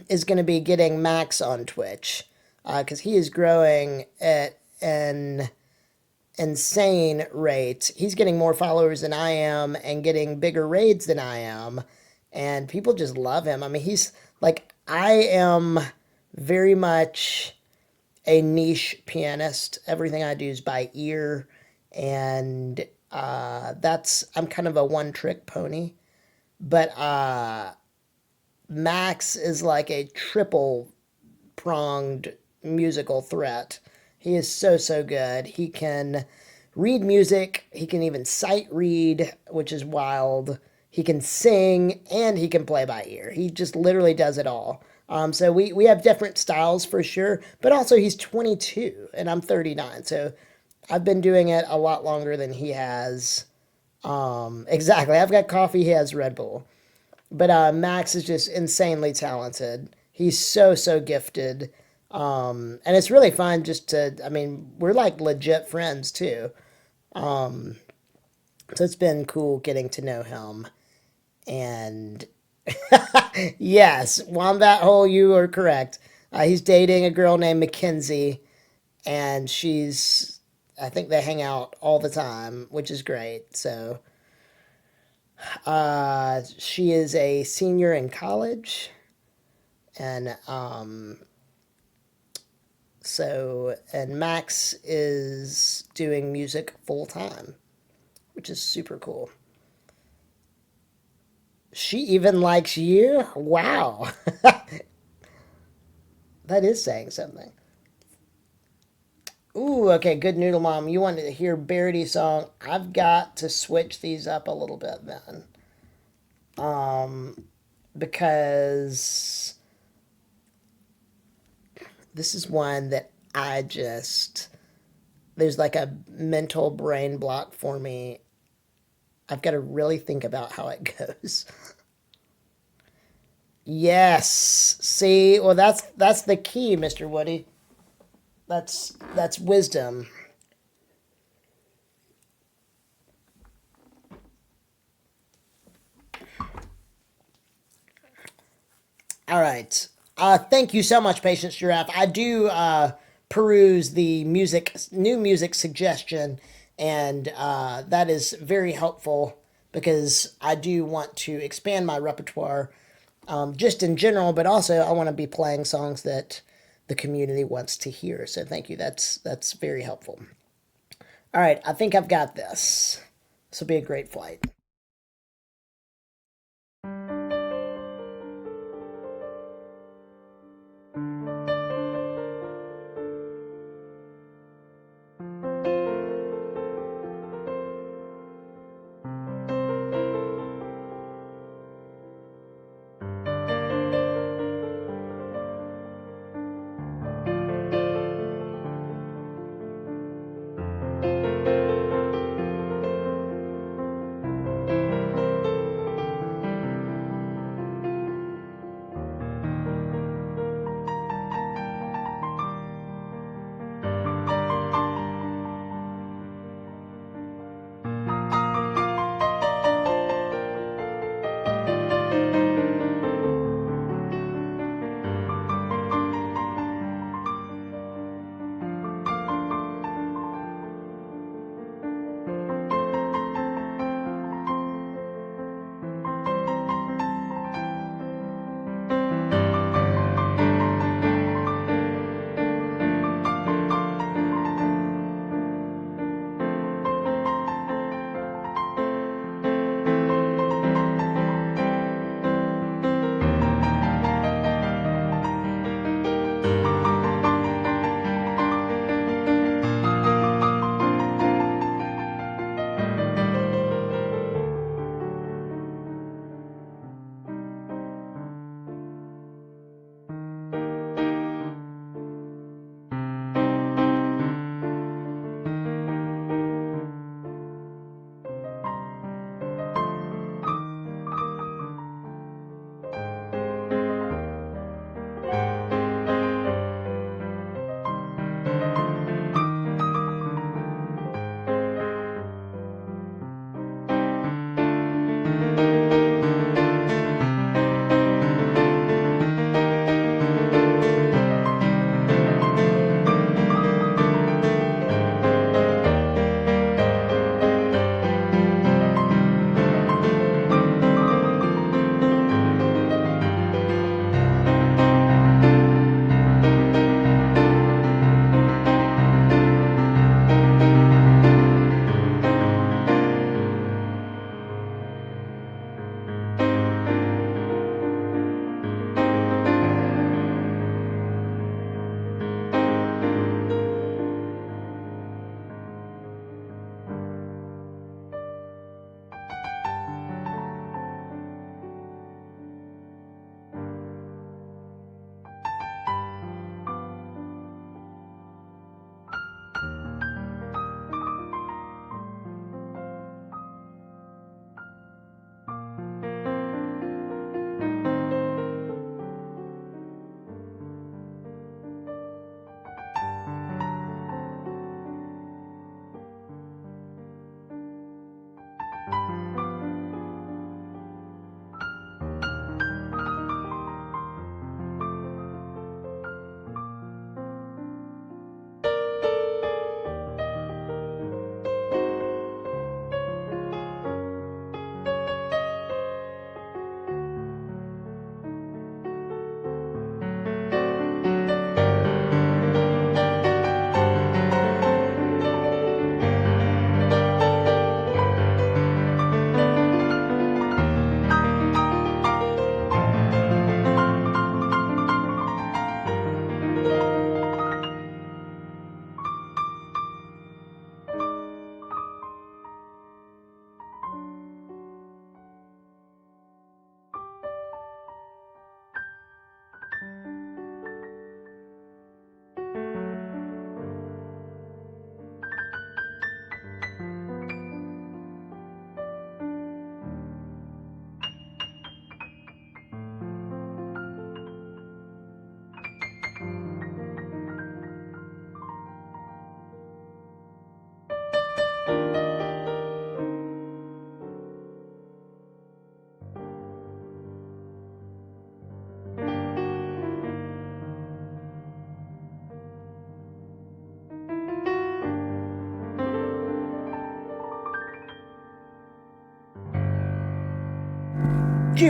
is going to be getting Max on Twitch, because he is growing at an insane rate. He's getting more followers than I am and getting bigger raids than I am, and people just love him. I mean, he's like, I am very much a niche pianist. Everything I do is by ear, and I'm kind of a one-trick pony. But Max is like a triple-pronged musical threat. He is so good. He can read music. He can even sight read, which is wild. He can sing, and he can play by ear. He just literally does it all. So we have different styles for sure, but also he's 22 and I'm 39. So I've been doing it a lot longer than he has. Exactly. I've got coffee, he has Red Bull. But Max is just insanely talented. He's so gifted. And it's really fun just to, I mean, we're like legit friends too. So it's been cool getting to know him. And yes, Wombat Hole, you are correct. He's dating a girl named Mackenzie, and I think they hang out all the time, which is great. So, she is a senior in college, and and Max is doing music full time, which is super cool. She even likes you? Wow. That is saying something. Ooh, okay, Good Noodle Mom. You wanted to hear Barity song. I've got to switch these up a little bit then. Because this is one that there's like a mental brain block for me. I've got to really think about how it goes. Yes. See, well, that's the key, Mr. Woody. That's wisdom. All right. Thank you so much, Patience Giraffe. I do peruse the new music suggestion, and that is very helpful because I do want to expand my repertoire, just in general, but also I want to be playing songs that the community wants to hear. So thank you. That's very helpful. All right, I think I've got this. This will be a great flight.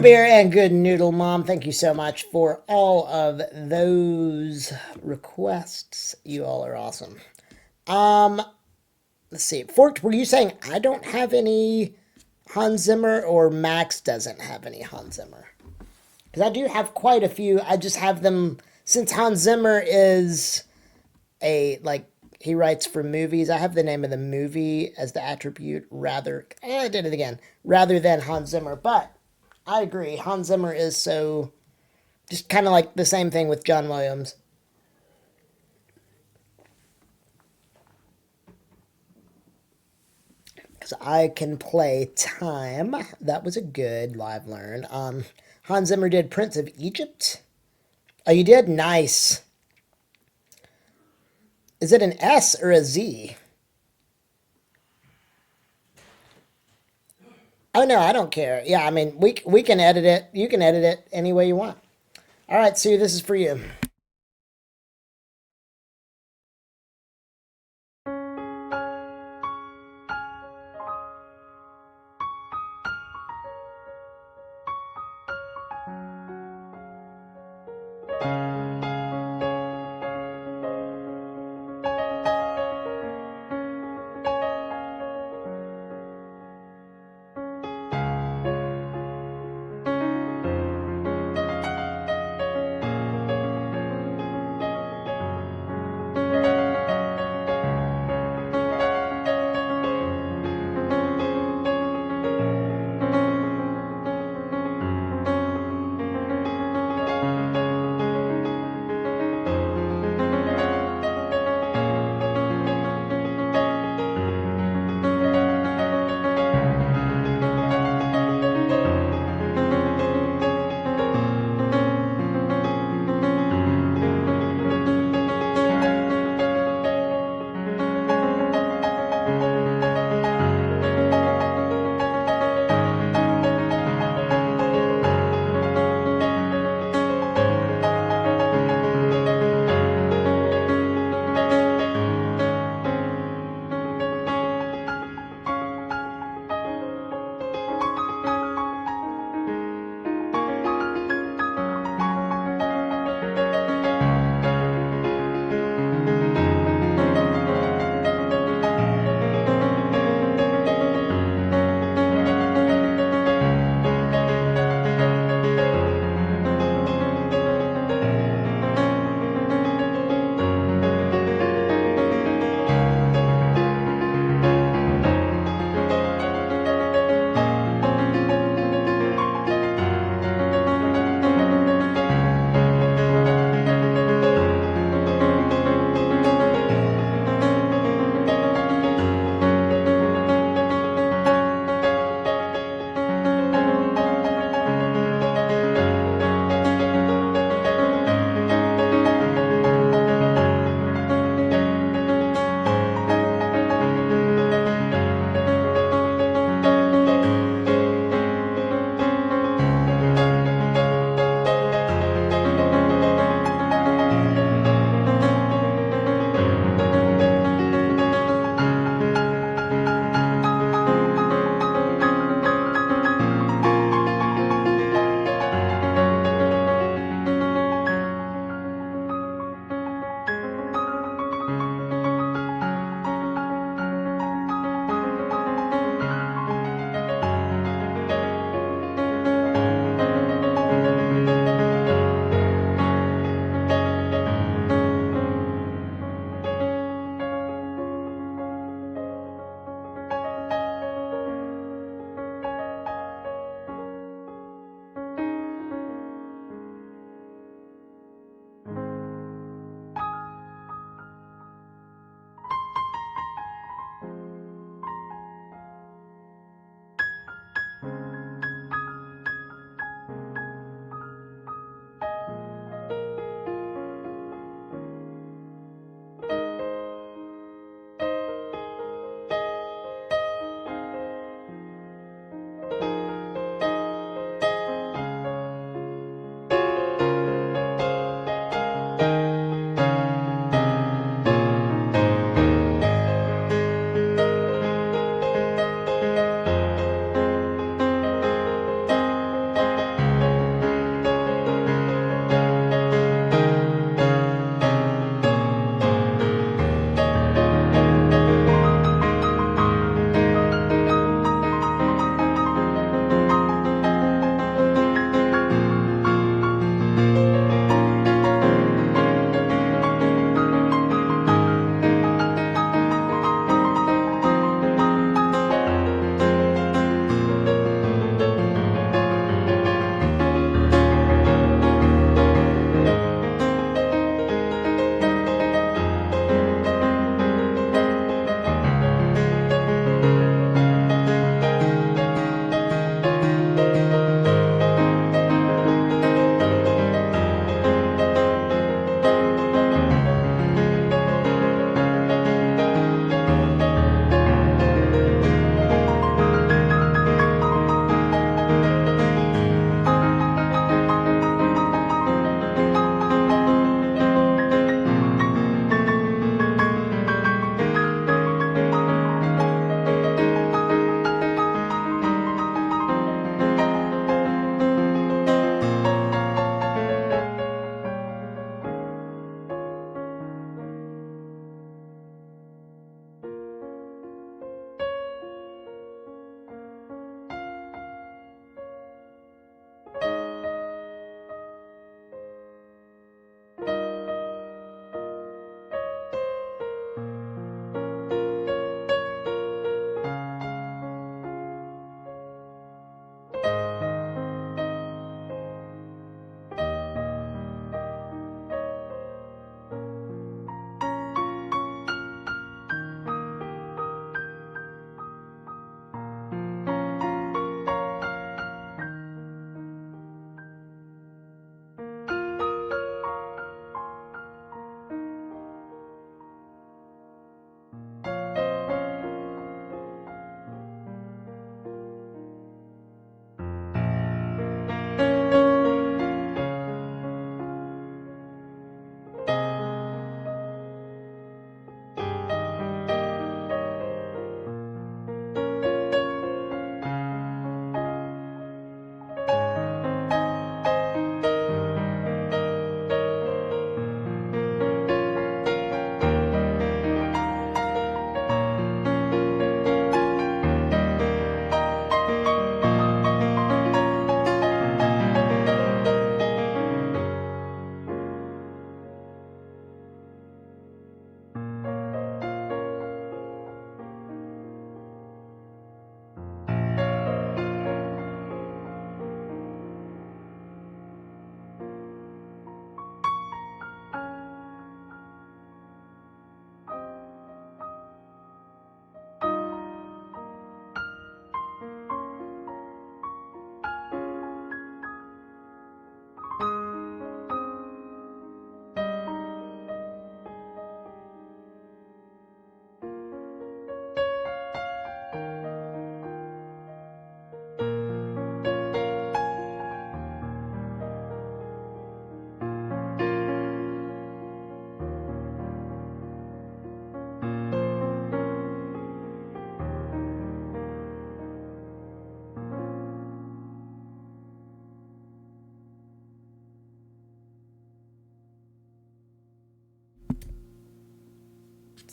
Bear and Good Noodle Mom, thank you so much for all of those requests. You all are awesome. Let's see. Forked, were you saying I don't have any Hans Zimmer or Max doesn't have any Hans Zimmer? Because I do have quite a few. I just have them, since Hans Zimmer is he writes for movies. I have the name of the movie as the attribute I did it again, rather than Hans Zimmer. But I agree. Hans Zimmer is so, just kind of like the same thing with John Williams. Because I can play time. That was a good live learn. Hans Zimmer did Prince of Egypt. Oh, you did? Nice. Is it an S or a Z? Oh no, I don't care. Yeah, I mean we can edit it. You can edit it any way you want. All right, Sue, this is for you.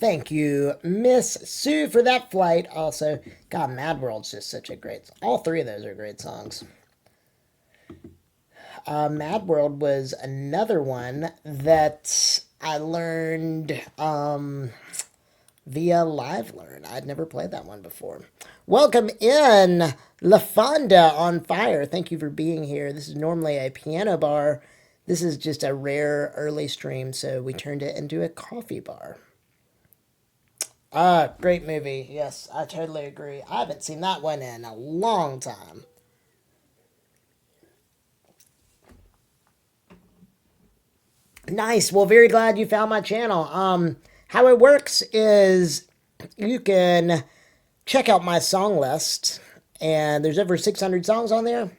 Thank you, Miss Sue, for that flight. Also, God, Mad World's just such a great. All three of those are great songs. Mad World was another one that I learned via Live Learn. I'd never played that one before. Welcome in, LaFonda on Fire. Thank you for being here. This is normally a piano bar. This is just a rare early stream, so we turned it into a coffee bar. Great movie. Yes, I totally agree. I haven't seen that one in a long time. Nice. Well, very glad you found my channel. How it works is you can check out my song list, and there's over 600 songs on there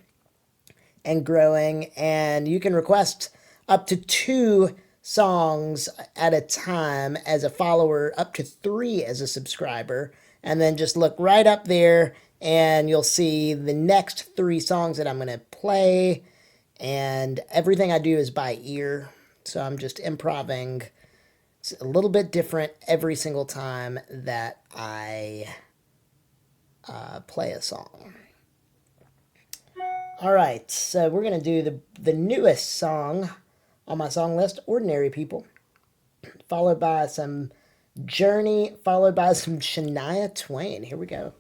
and growing, and you can request up to 2 songs at a time as a follower, up to 3 as a subscriber, and then just look right up there and you'll see the next 3 songs that I'm going to play, and everything I do is by ear, so I'm just improvising. It's a little bit different every single time that I play a song. All right, so we're going to do the newest song on my song list, Ordinary People, followed by some Journey, followed by some Shania Twain. Here we go.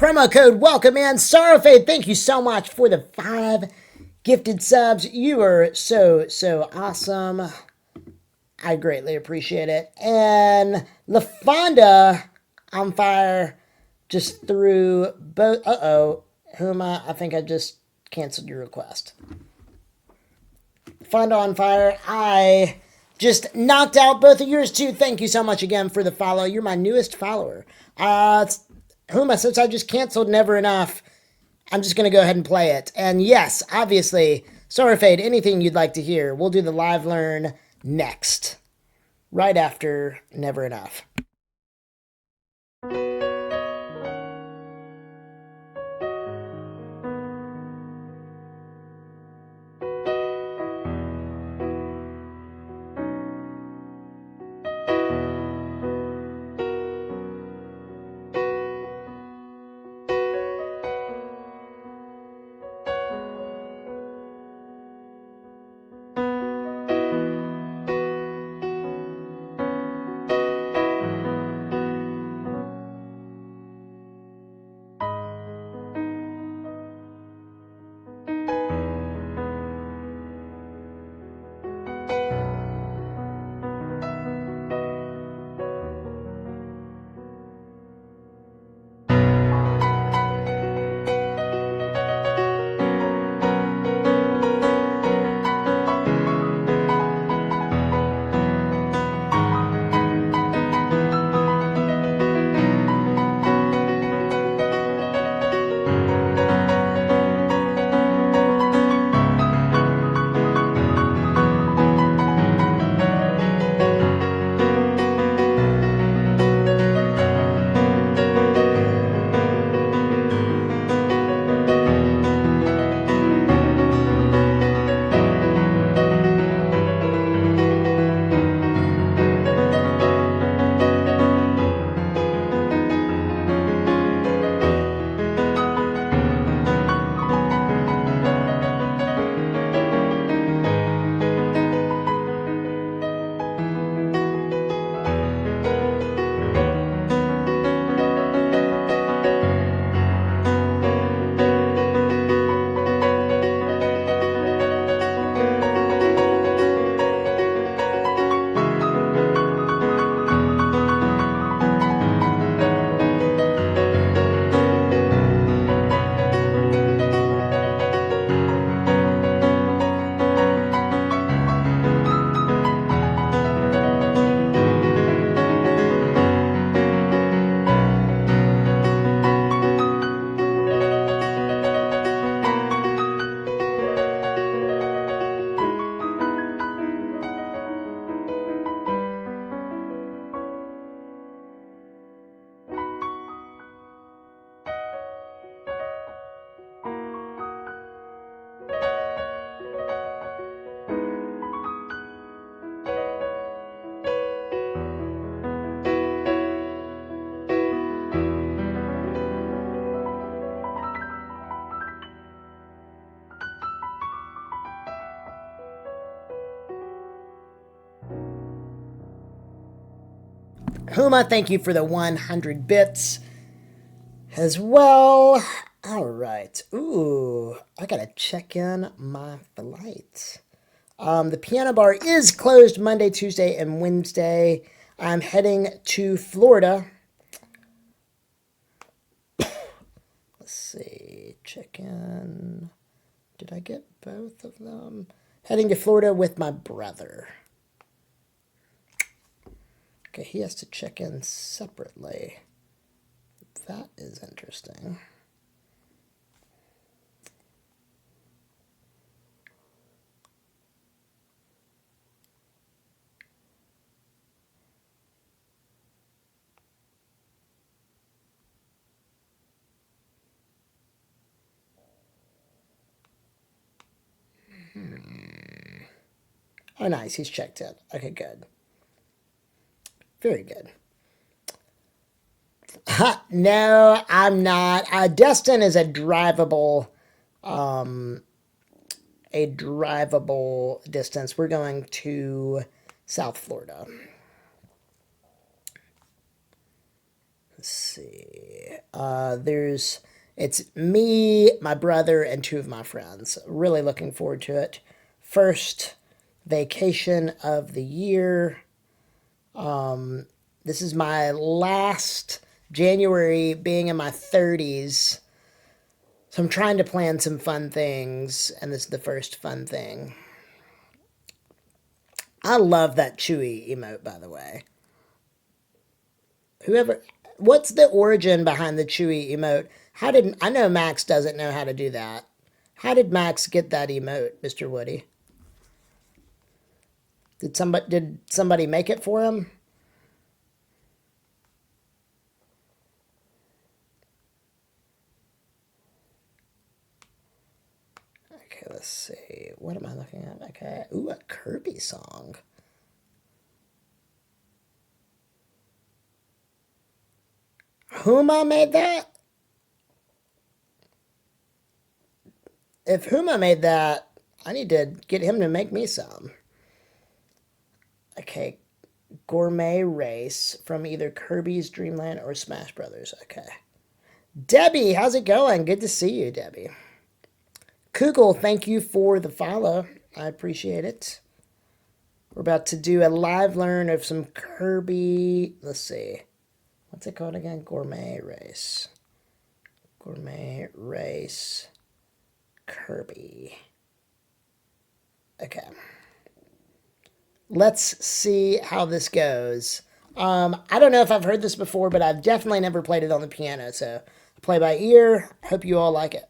promo code welcome in. Sorrowfade, thank you so much for the 5 gifted subs. You are so awesome. I greatly appreciate it. And LaFonda on fire just threw both. Huma, I think I just canceled your request. Fonda on fire, I just knocked out both of yours too. Thank you so much again for the follow. You're my newest follower. Huma, since I just canceled Never Enough, I'm just going to go ahead and play it. And yes, obviously, Sorrowfade, anything you'd like to hear, we'll do the live learn next, right after Never Enough. Huma, thank you for the 100 bits as well. All right. Ooh, I gotta check in my flight. The piano bar is closed Monday, Tuesday, and Wednesday. I'm heading to Florida. Let's see. Check in. Did I get both of them? Heading to Florida with my brother. Okay, he has to check in separately. That is interesting. Oh, nice. He's checked in. Okay, good. Very good. No, I'm not. Destin is a drivable distance. We're going to South Florida. see. It's me, my brother, and two of my friends. Really looking forward to it. First vacation of the year. This is my last January being in my 30s. So I'm trying to plan some fun things, and this is the first fun thing. I love that Chewy emote, by the way. What's the origin behind the Chewy emote? I know Max doesn't know how to do that. How did Max get that emote, Mr. Woody? Did somebody make it for him? Okay, let's see. What am I looking at? Okay. Ooh, a Kirby song. Huma made that? If Huma made that, I need to get him to make me some. Okay. Gourmet Race from either Kirby's Dream Land or Smash Brothers. Okay. Debbie, how's it going? Good to see you, Debbie. Kugel, thank you for the follow. I appreciate it. We're about to do a live learn of some Kirby. Let's see. What's it called again? Gourmet Race. Gourmet Race Kirby. Okay. Let's see how this goes. I don't know if I've heard this before, but I've definitely never played it on the piano, so play by ear. Hope you all like it.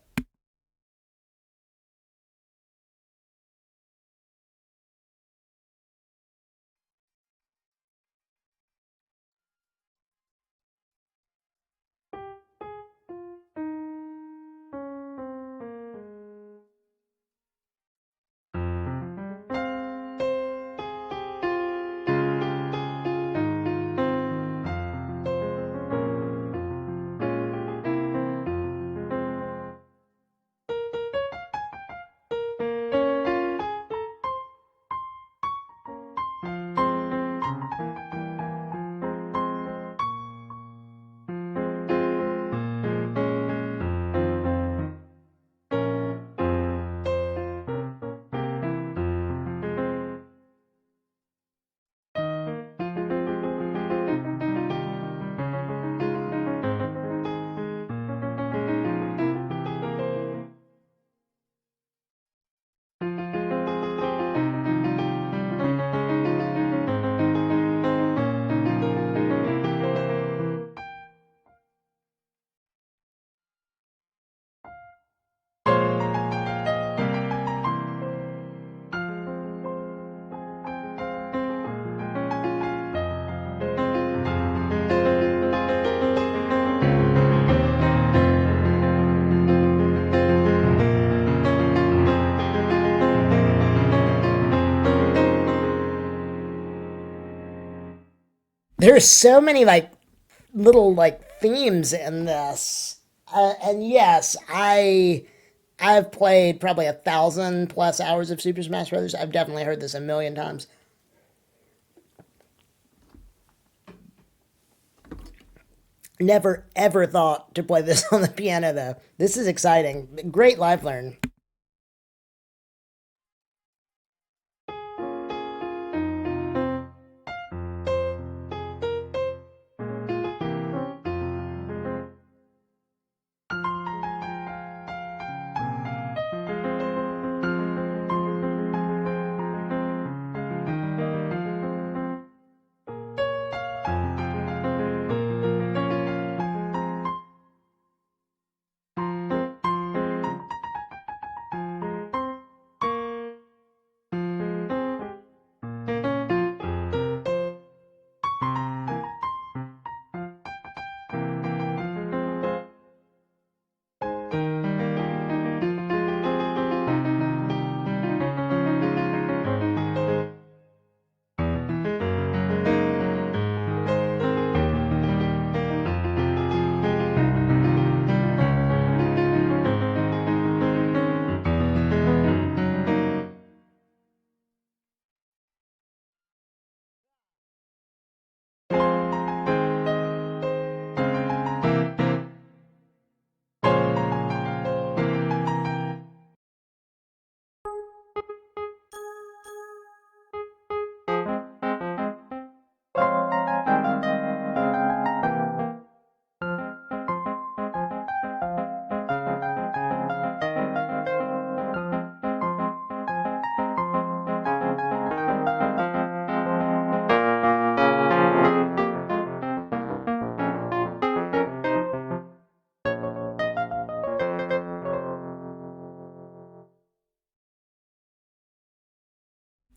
There's so many little themes in this, and yes, I've played probably 1,000+ hours of Super Smash Brothers. I've definitely heard this a million times. Never ever thought to play this on the piano though. This is exciting. Great live learn.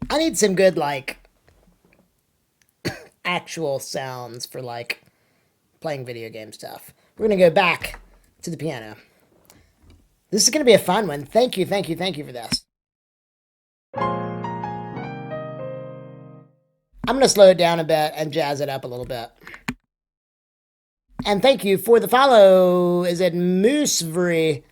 I need some good, like, actual sounds for, like, playing video game stuff. We're going to go back to the piano. This is going to be a fun one. Thank you, thank you, thank you for this. I'm going to slow it down a bit and jazz it up a little bit. And thank you for the follow. Is it Moosevry?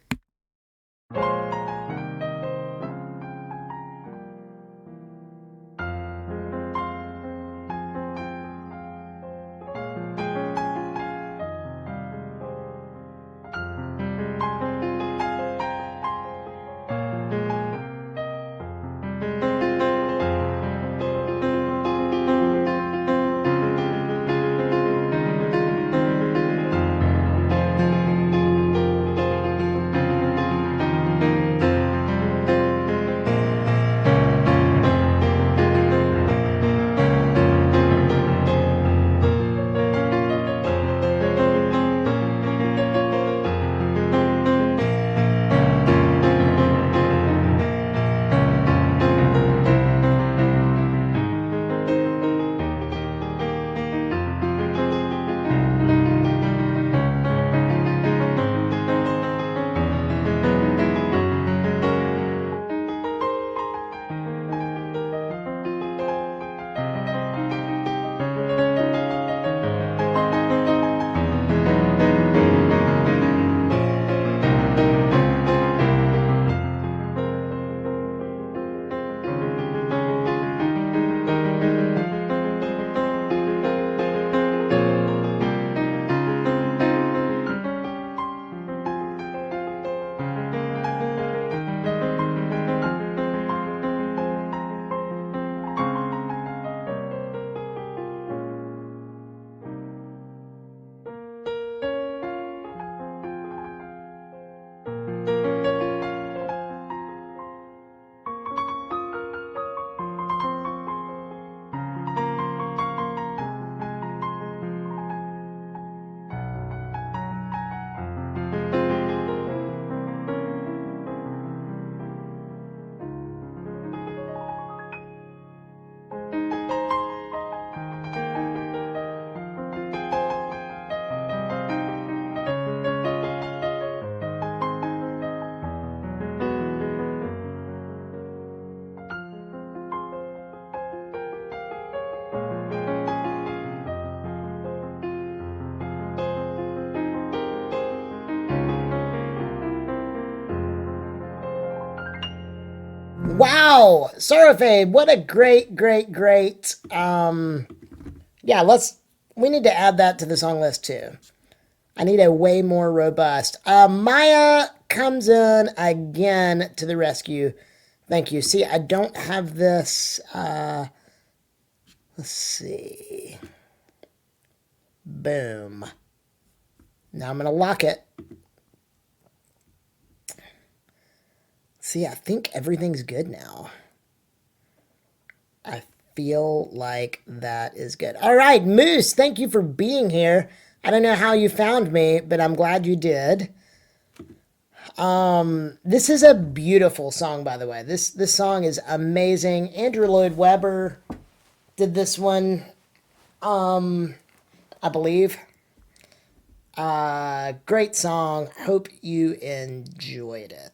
Wow, Sarafe, what a great, great, great. Yeah, we need to add that to the song list too. I need a way more robust. Maya comes in again to the rescue. Thank you. See, I don't have this. Let's see. Boom. Now I'm going to lock it. See, I think everything's good now. I feel like that is good. All right, Moose, thank you for being here. I don't know how you found me, but I'm glad you did. This is a beautiful song, by the way. This song is amazing. Andrew Lloyd Webber did this one, I believe. Great song. Hope you enjoy it.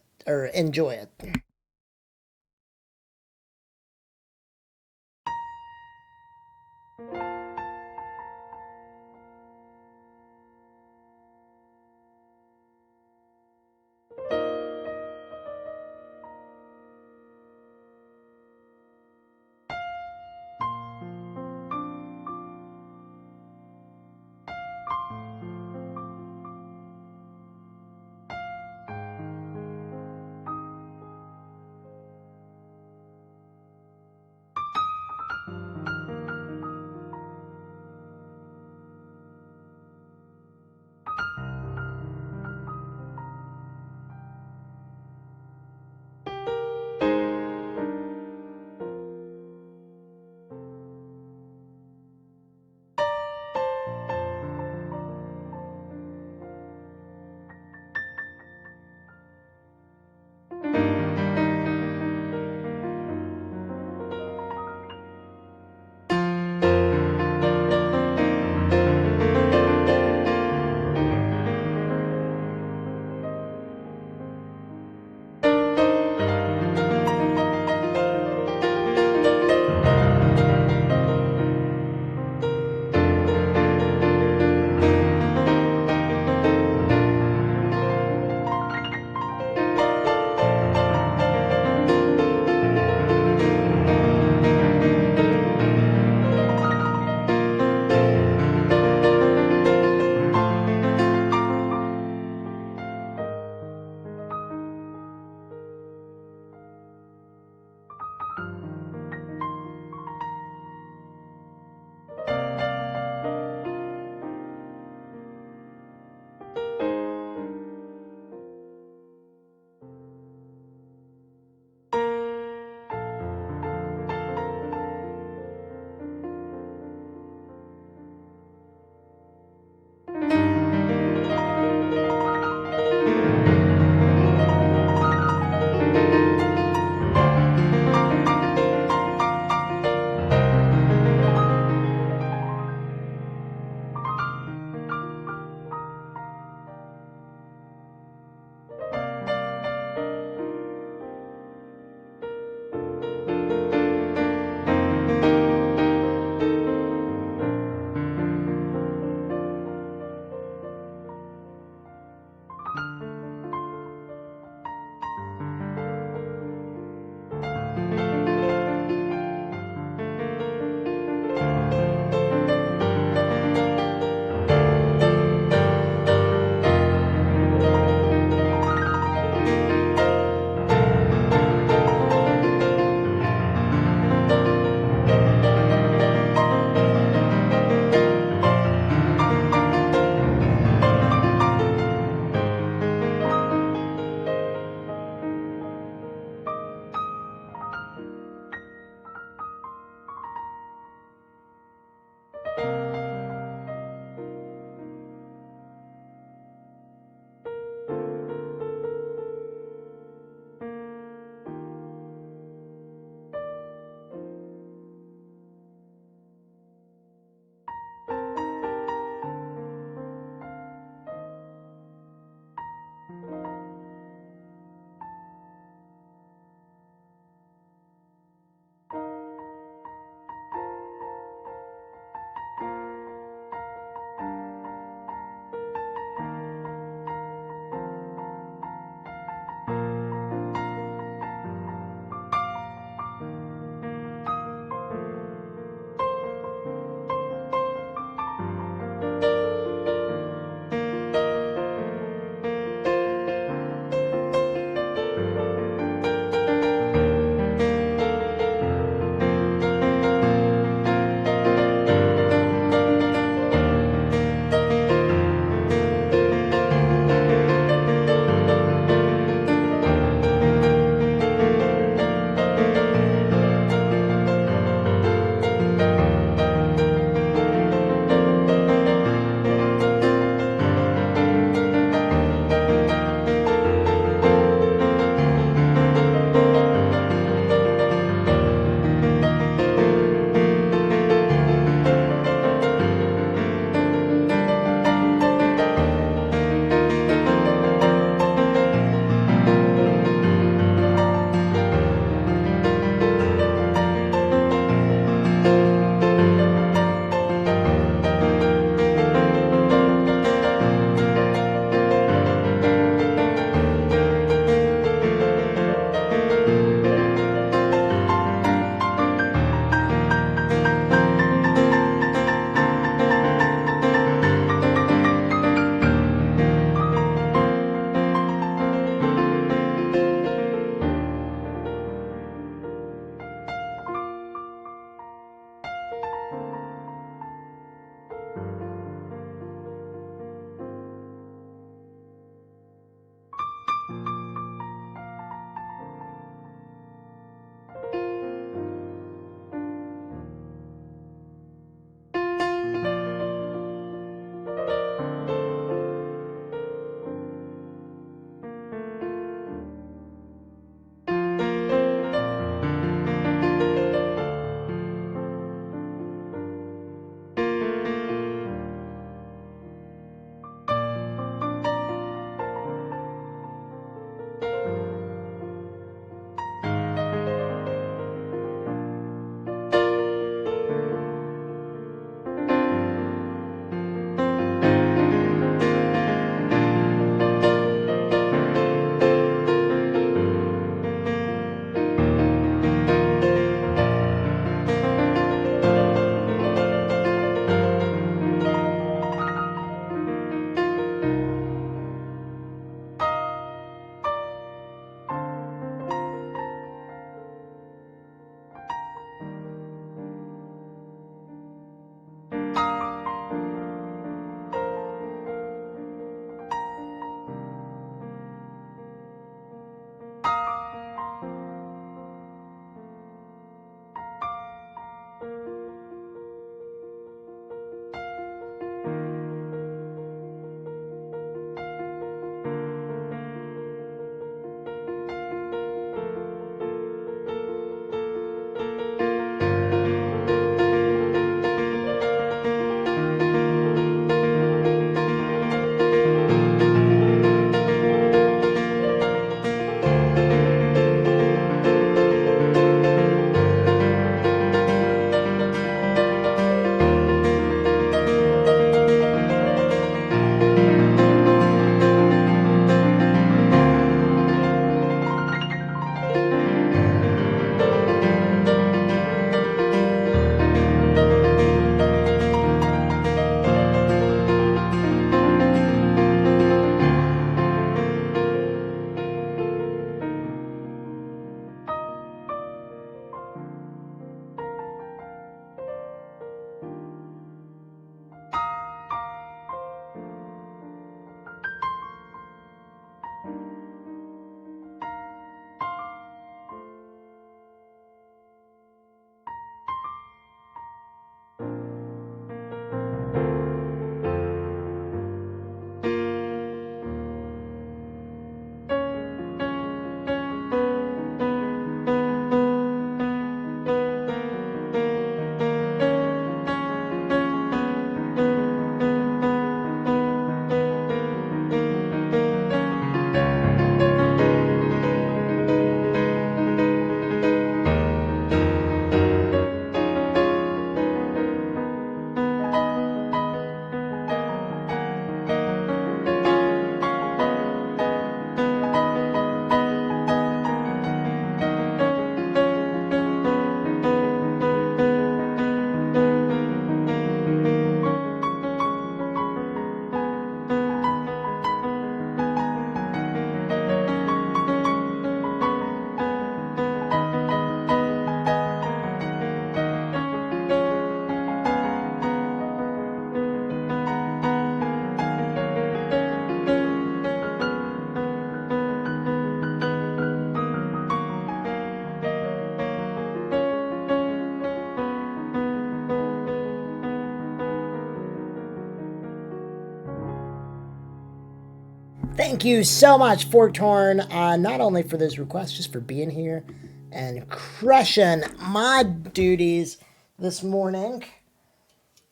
Thank you so much, Forkhorn, not only for those requests, just for being here and crushing my duties this morning.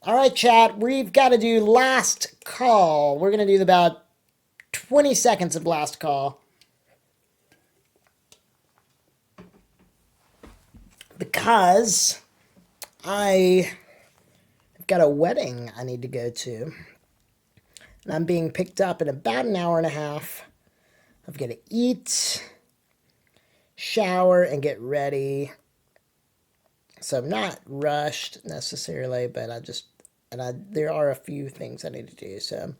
All right, chat, we've got to do last call. We're going to do about 20 seconds of last call. Because I've got a wedding I need to go to. And I'm being picked up in about an hour and a half. I've got to eat, shower, and get ready. So I'm not rushed necessarily, but there are a few things I need to do. So I'm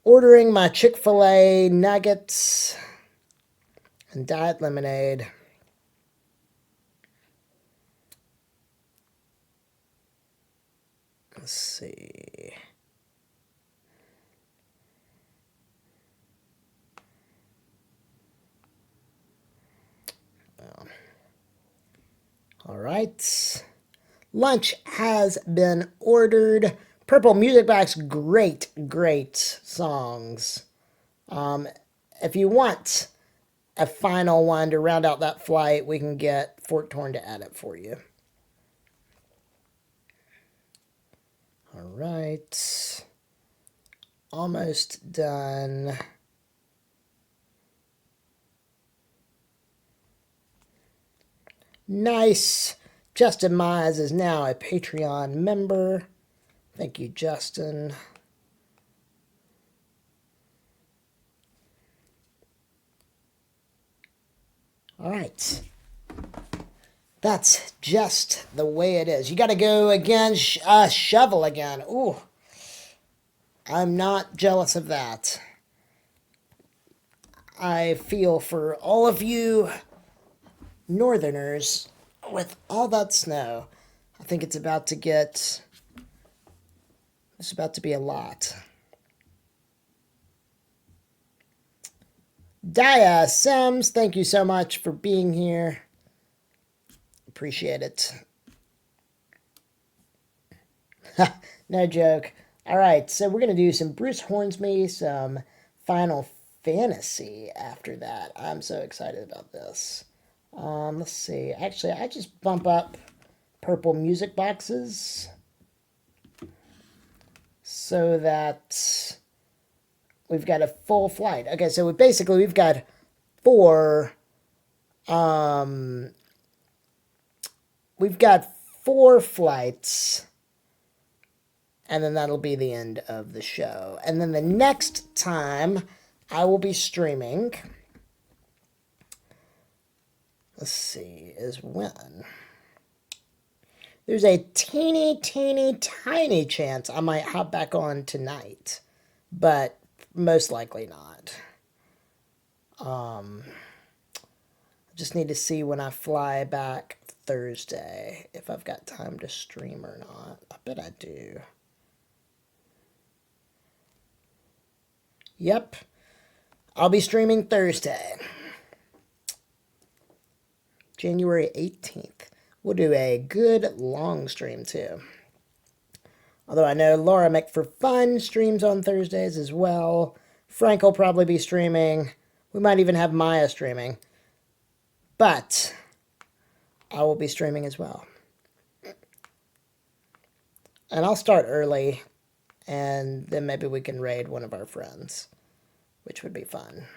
ordering my Chick-fil-A nuggets and diet lemonade. Let's see. All right. Lunch has been ordered. Purple Music Box, great, great songs. If you want a final one to round out that flight, we can get Forkhorn to add it for you. All right. Almost done. Nice. Justin Mize is now a Patreon member. Thank you, Justin. All right. That's just the way it is. You got to go again, shovel again. Ooh. I'm not jealous of that. I feel for all of you northerners with all that snow. I think it's about to be a lot. Dia Sims, thank you so much for being here. Appreciate it. No joke. All right, so we're going to do some Bruce Hornsby, some Final Fantasy after that. I'm so excited about this. Let's see. Actually, I just bump up Purple Music Boxes so that we've got a full flight. Okay, so we've got four flights, and then that'll be the end of the show. And then the next time I will be streaming, let's see, is when? There's a teeny, teeny, tiny chance I might hop back on tonight, but most likely not. I just need to see when I fly back Thursday, if I've got time to stream or not. I bet I do. Yep. I'll be streaming Thursday, January 18th. We'll do a good long stream too. Although I know Laura Make for Fun streams on Thursdays as well. Frank will probably be streaming. We might even have Maya streaming. But I will be streaming as well. And I'll start early, and then maybe we can raid one of our friends, which would be fun.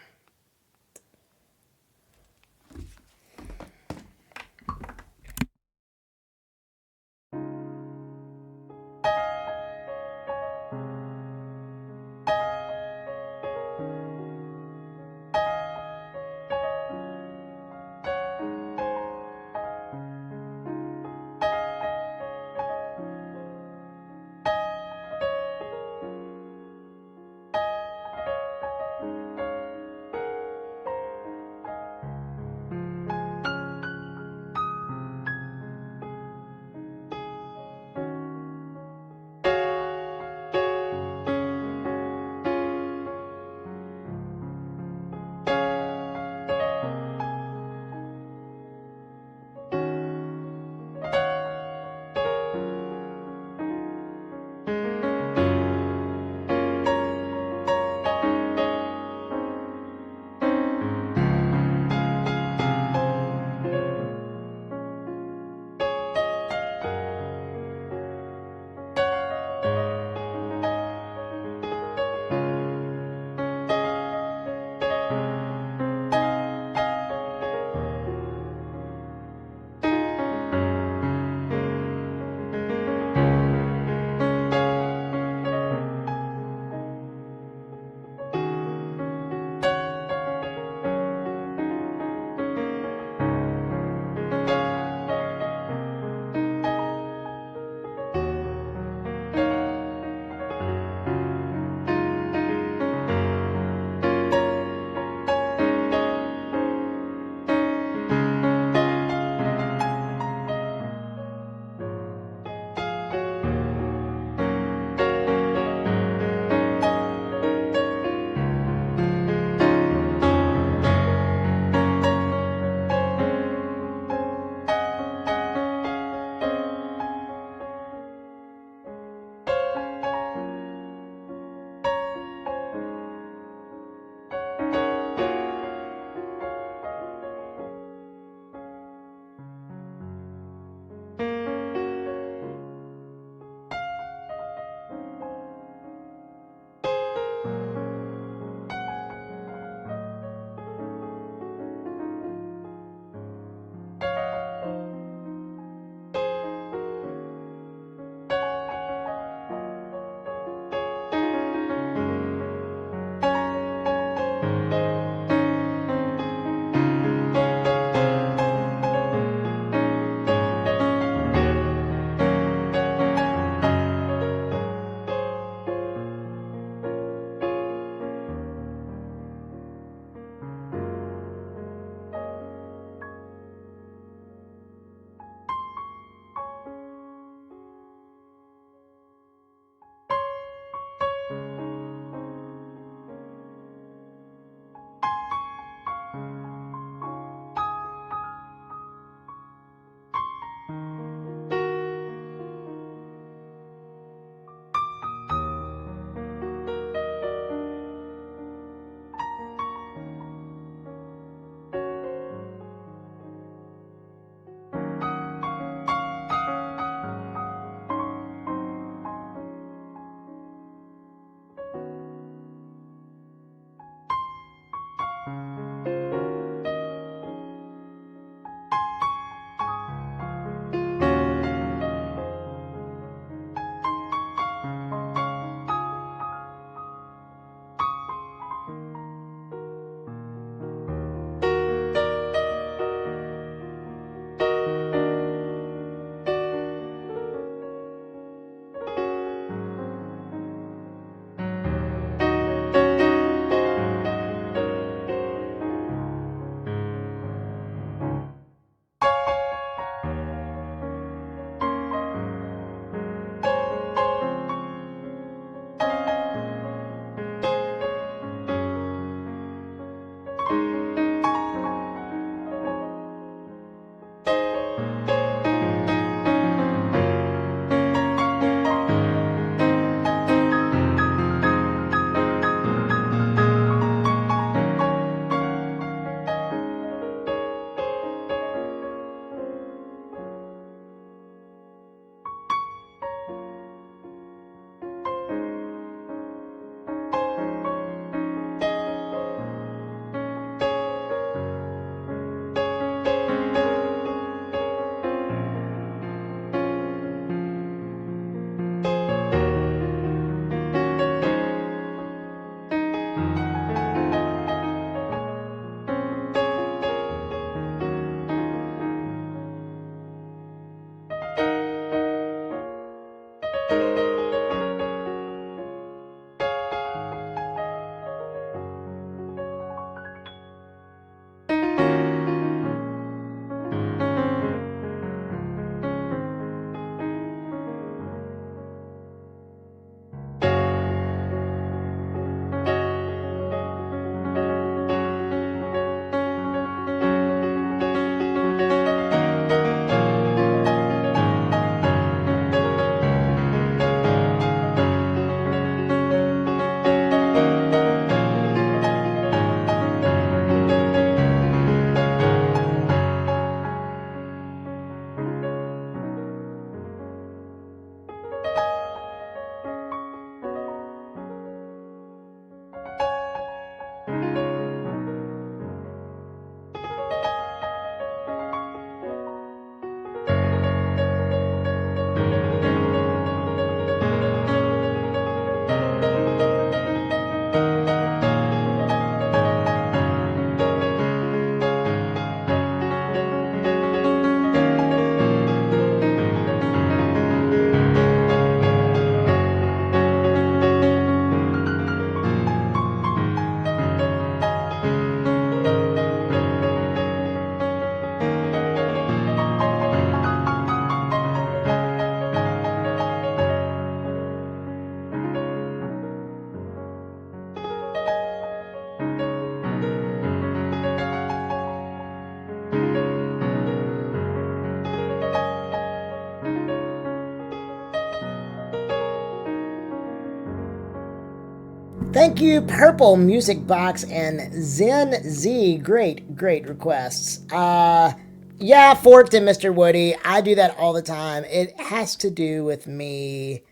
Thank you, Purple Music Box and Zen Z. Great requests. Yeah, Forked and Mr. Woody. I do that all the time. It has to do with me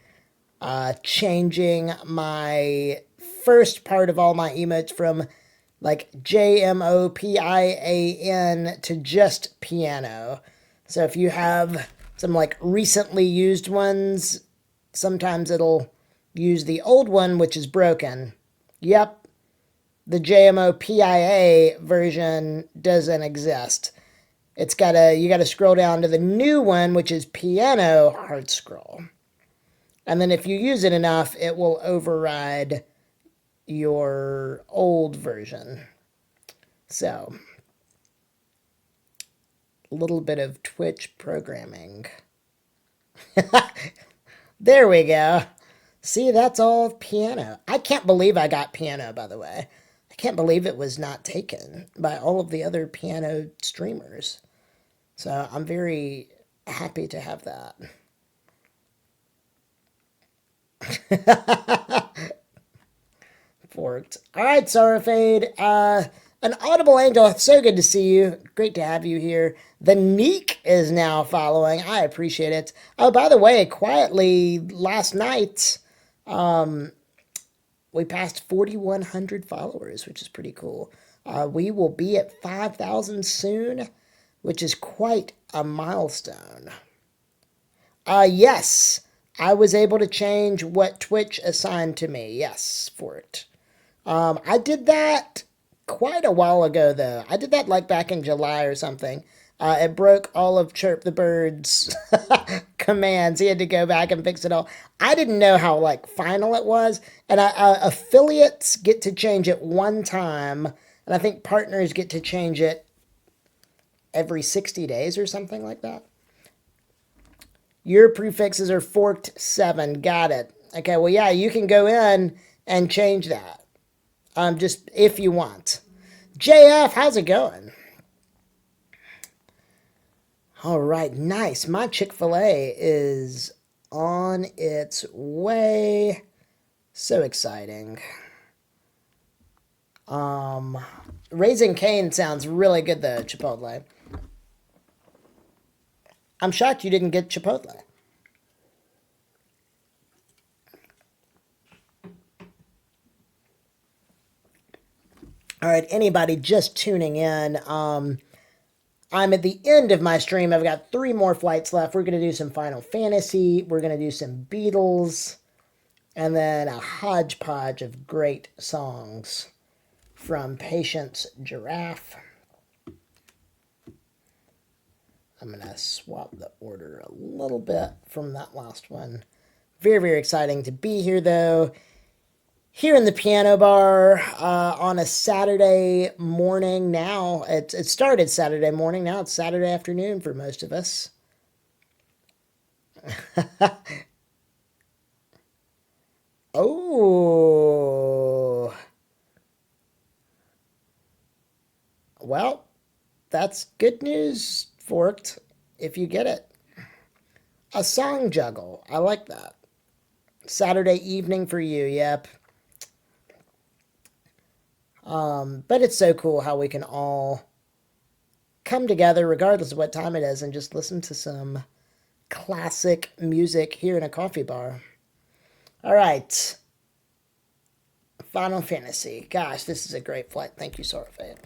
changing my first part of all my emotes from like JMOPian to just piano. So if you have some like recently used ones, sometimes it'll use the old one, which is broken. Yep, the JMOPIA version doesn't exist. You gotta scroll down to the new one, which is piano hard scroll. And then if you use it enough, it will override your old version. So, a little bit of Twitch programming. There we go. See, that's all piano. I can't believe I got piano, by the way. I can't believe it was not taken by all of the other piano streamers. So I'm very happy to have that. Forked. All right, Sarafade. An Audible Angel, so good to see you. Great to have you here. The Neek is now following. I appreciate it. Oh, by the way, quietly last night, we passed 4,100 followers, which is pretty cool. We will be at 5,000 soon, which is quite a milestone. Yes, I was able to change what Twitch assigned to me. Yes, for it. I did that quite a while ago, though. I did that like back in July or something. It broke all of Chirp the Bird's commands. He had to go back and fix it all. I didn't know how like final it was, and affiliates get to change it one time, and I think partners get to change it every 60 days or something like that. Your prefixes are forked 7. Got it. Okay, well, yeah, you can go in and change that. Just if you want. JF, how's it going? All right, nice. My Chick-fil-A is on its way. So exciting. Raising Cane sounds really good though, Chipotle. I'm shocked you didn't get Chipotle. All right, anybody just tuning in, I'm at the end of my stream. I've got 3 more flights left. We're going to do some Final Fantasy. We're going to do some Beatles. And then a hodgepodge of great songs from Patience Giraffe. I'm going to swap the order a little bit from that last one. Very exciting to be here, though. Here in the piano bar on a Saturday morning now. It started Saturday morning. Now it's Saturday afternoon for most of us. Oh. Well, that's good news, Forked, if you get it. A song juggle. I like that. Saturday evening for you, yep. But it's so cool how we can all come together regardless of what time it is and just listen to some classic music here in a coffee bar. All right. Final Fantasy. Gosh, this is a great flight. Thank you, Sorafade.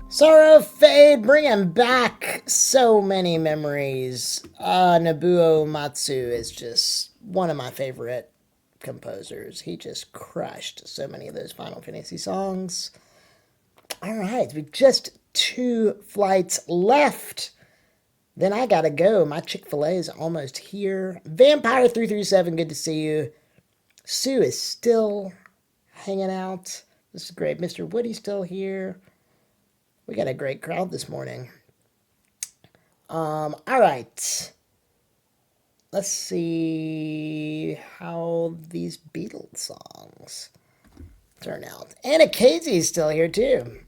Sorrow Fade, bringing back so many memories. Nobuo Matsu is just one of my favorite composers. He just crushed so many of those Final Fantasy songs. All right, we've just 2 flights left. Then I gotta go. My Chick-fil-A is almost here. Vampire337, good to see you. Sue is still hanging out. This is great. Mr. Woody's still here. We got a great crowd this morning. All right. Let's see how these Beatles songs turn out. Anna Casey's still here too.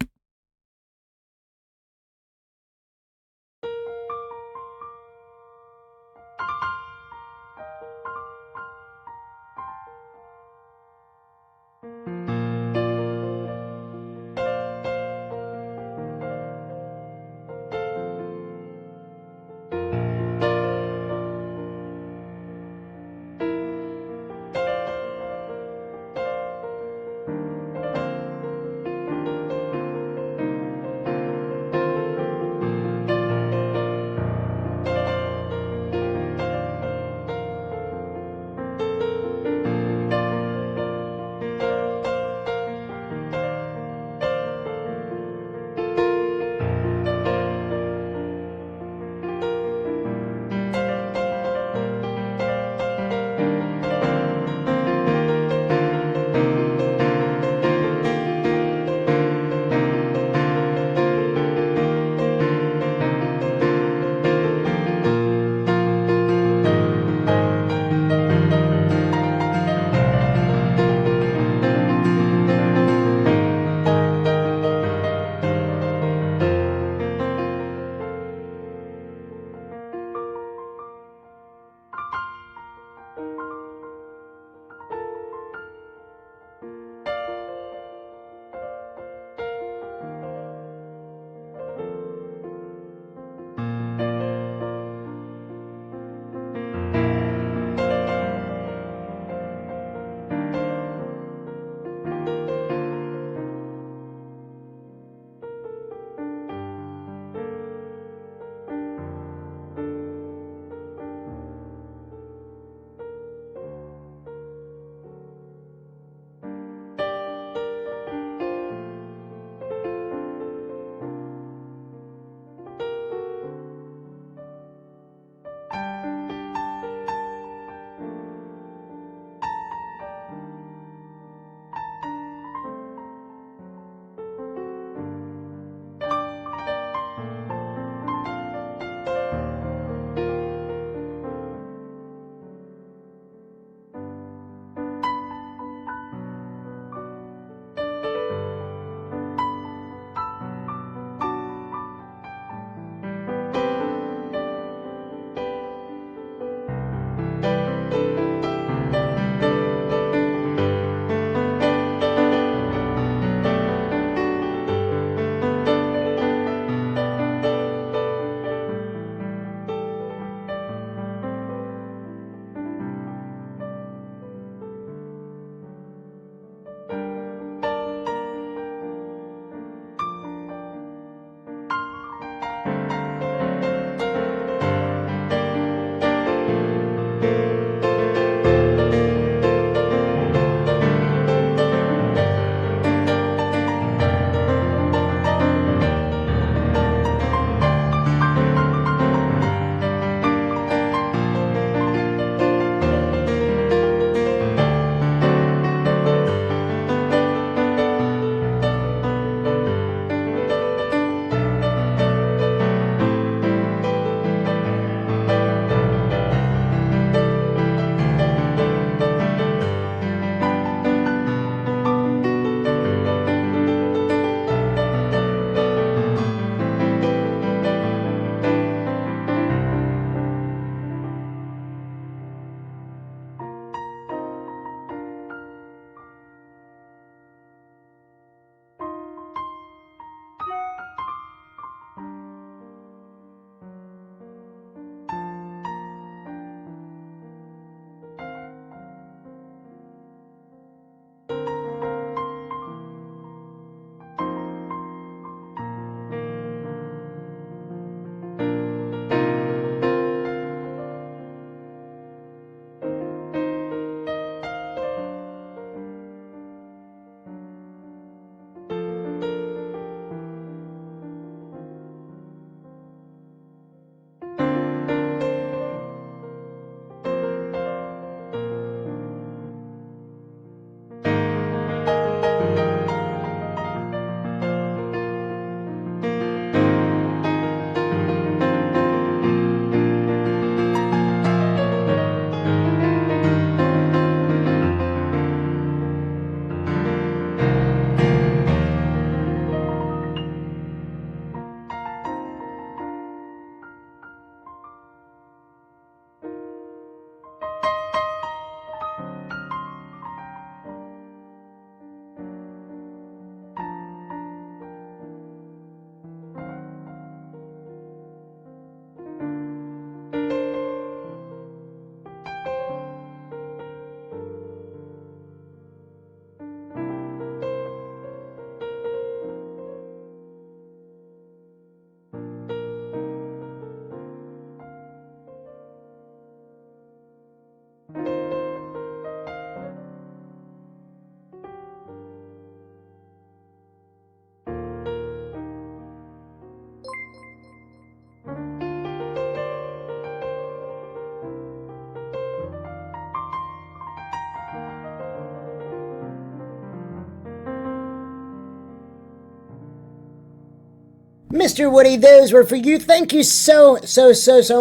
Mr. Woody, those were for you. Thank you so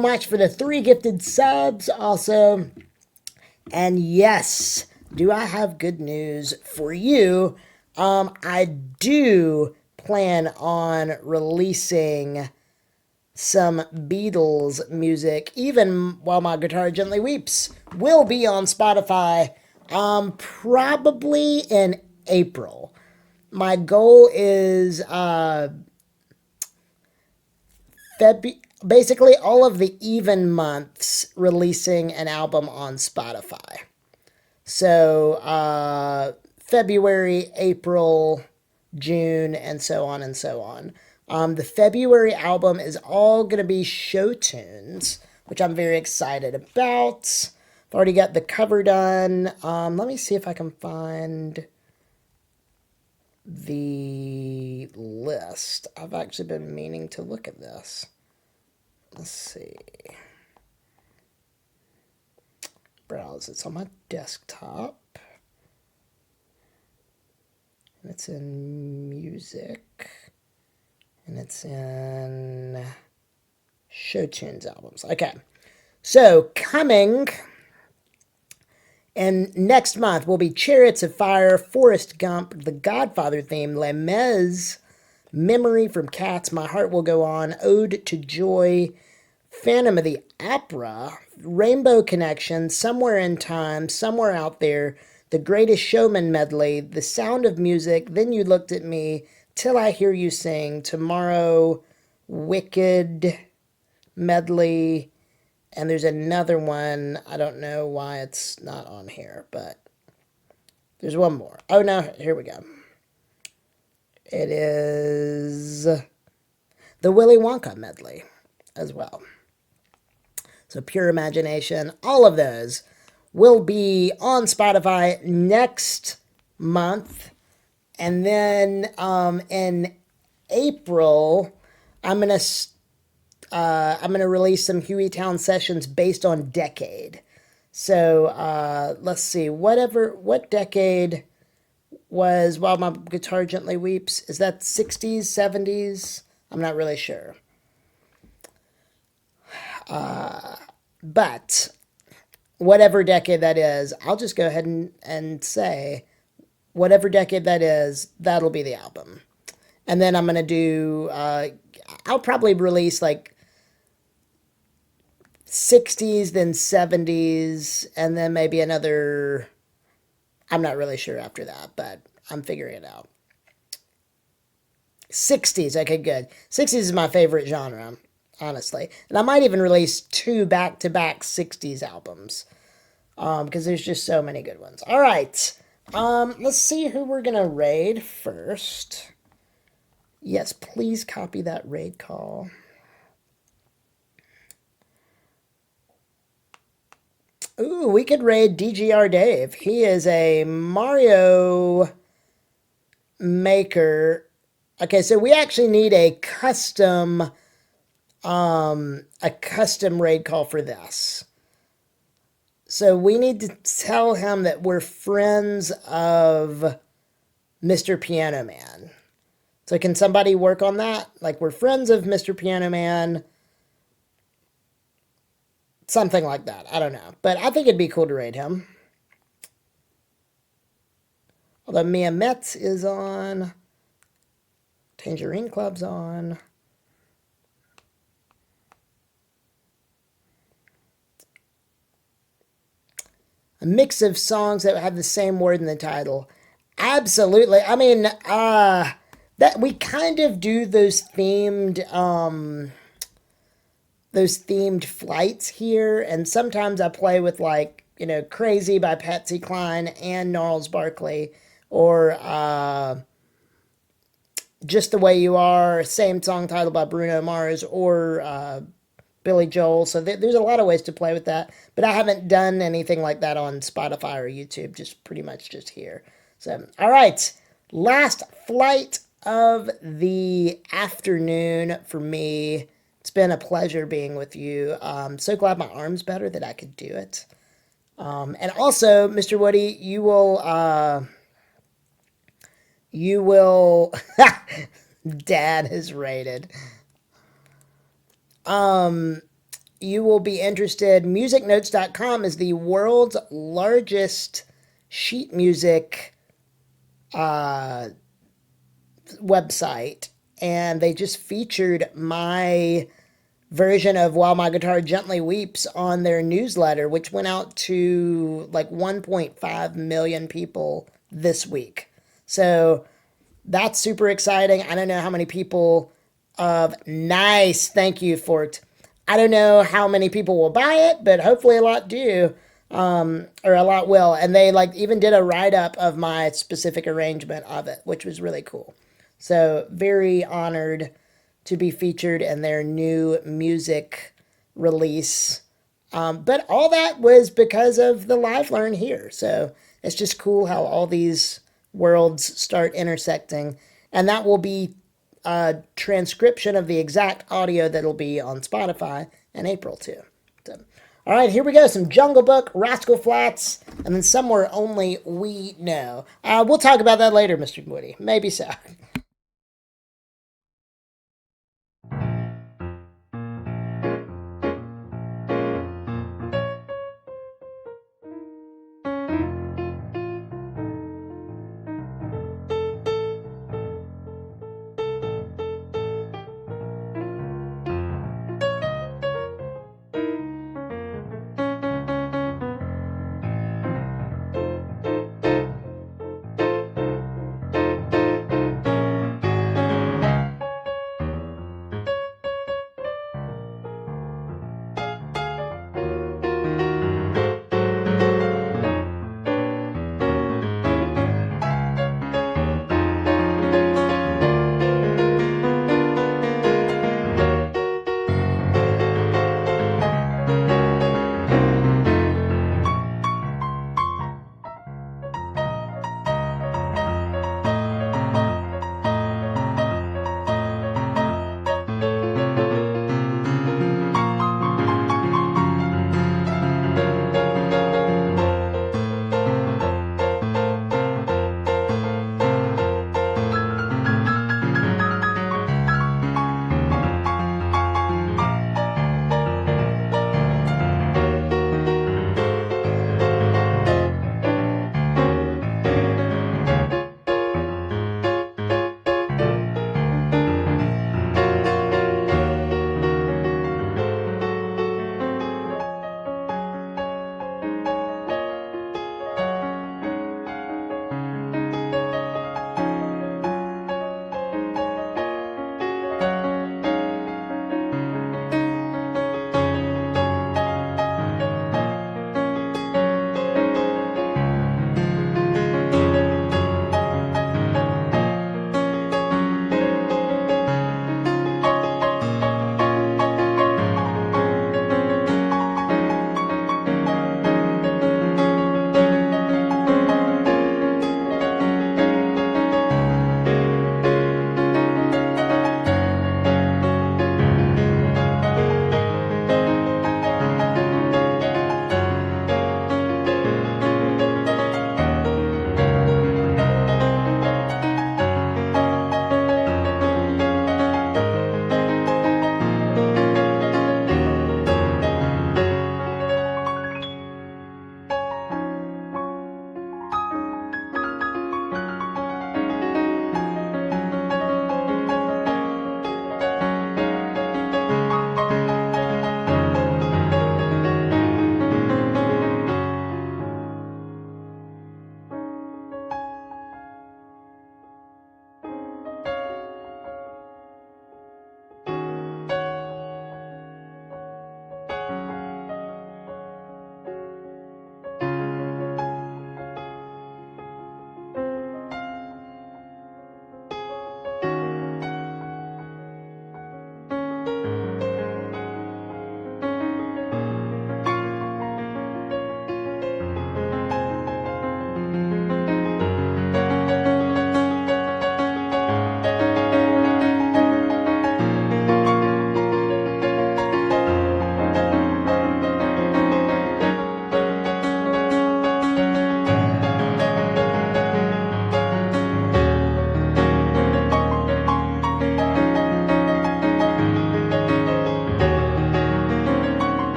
much for the 3 gifted subs also. And yes, do I have good news for you? I do plan on releasing some Beatles music, even while my guitar gently weeps, will be on Spotify, probably in April. My goal is basically all of the even months releasing an album on Spotify. So February, April, June, and so on and so on. The February album is all going to be show tunes, which I'm very excited about. I've already got the cover done. Let me see if I can find the list. I've actually been meaning to look at this. Let's see. Browse. It's on my desktop. And it's in music. And it's in show tunes albums. Okay. So coming and next month will be Chariots of Fire, Forrest Gump, The Godfather theme, Les Mis, Memory from Cats, My Heart Will Go On, Ode to Joy, Phantom of the Opera, Rainbow Connection, Somewhere in Time, Somewhere Out There, The Greatest Showman medley, The Sound of Music, Then You Looked at Me, Till I Hear You Sing, Tomorrow, Wicked medley, and there's another one. I don't know why it's not on here, but there's one more. Oh, no, here we go. It is the Willy Wonka medley as well. So Pure Imagination, all of those will be on Spotify next month. And then in April, I'm gonna release some Hueytown sessions based on decade. So let's see, what decade was While My Guitar Gently Weeps? Is that 60s, 70s? I'm not really sure. But whatever decade that is, I'll just go ahead and say whatever decade that is, that'll be the album. And then I'm going to do, I'll probably release like 60s, then 70s, and then maybe another, I'm not really sure after that, but I'm figuring it out. 60s, okay, good. 60s is my favorite genre, honestly. And I might even release 2 back-to-back 60s albums, because there's just so many good ones. All right, let's see who we're going to raid first. Yes, please copy that raid call. Ooh, we could raid DGR Dave. He is a Mario maker. Okay, so we actually need a custom raid call for this. So we need to tell him that we're friends of Mr. Piano Man. So can somebody work on that? Like, we're friends of Mr. Piano Man. Something like that. I don't know. But I think it'd be cool to raid him. Although Mia Metz is on. Tangerine Club's on. A mix of songs that have the same word in the title. Absolutely. I mean, that we kind of do those themed flights here, and sometimes I play with, like, you know, Crazy by Patsy Cline and Gnarls Barkley, or Just the Way You Are, same song title by Bruno Mars, or Billy Joel. So there's a lot of ways to play with that, but I haven't done anything like that on Spotify or YouTube, just pretty much just here. So, all right, last flight of the afternoon for me. It's been a pleasure being with you. I'm so glad my arm's better that I could do it. And also, Mr. Woody, you will Dad is rated. You will be interested. MusicNotes.com is the world's largest sheet music website, and they just featured my version of While My Guitar Gently Weeps on their newsletter, which went out to like 1.5 million people this week. So that's super exciting. I don't know how many people nice, thank you for it. I don't know how many people will buy it, but hopefully a lot do, or a lot will. And they like even did a write up of my specific arrangement of it, which was really cool. So very honored to be featured in their new music release. But all that was because of the live learn here. So it's just cool how all these worlds start intersecting. And that will be a transcription of the exact audio that'll be on Spotify in April too. So, all right, here we go. Some Jungle Book, Rascal Flats, and then Somewhere Only We Know. We'll talk about that later, Mr. Woody. Maybe so.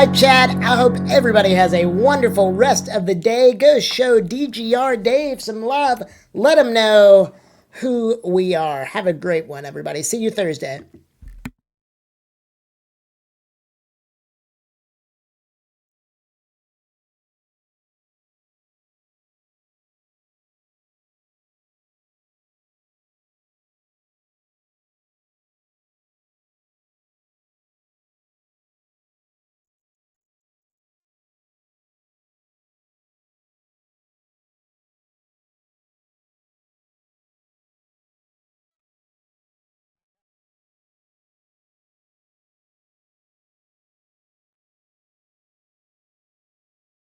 right, chat. I hope everybody has a wonderful rest of the day. Go show DGR Dave some love. Let him know who we are. Have a great one, everybody. See you Thursday.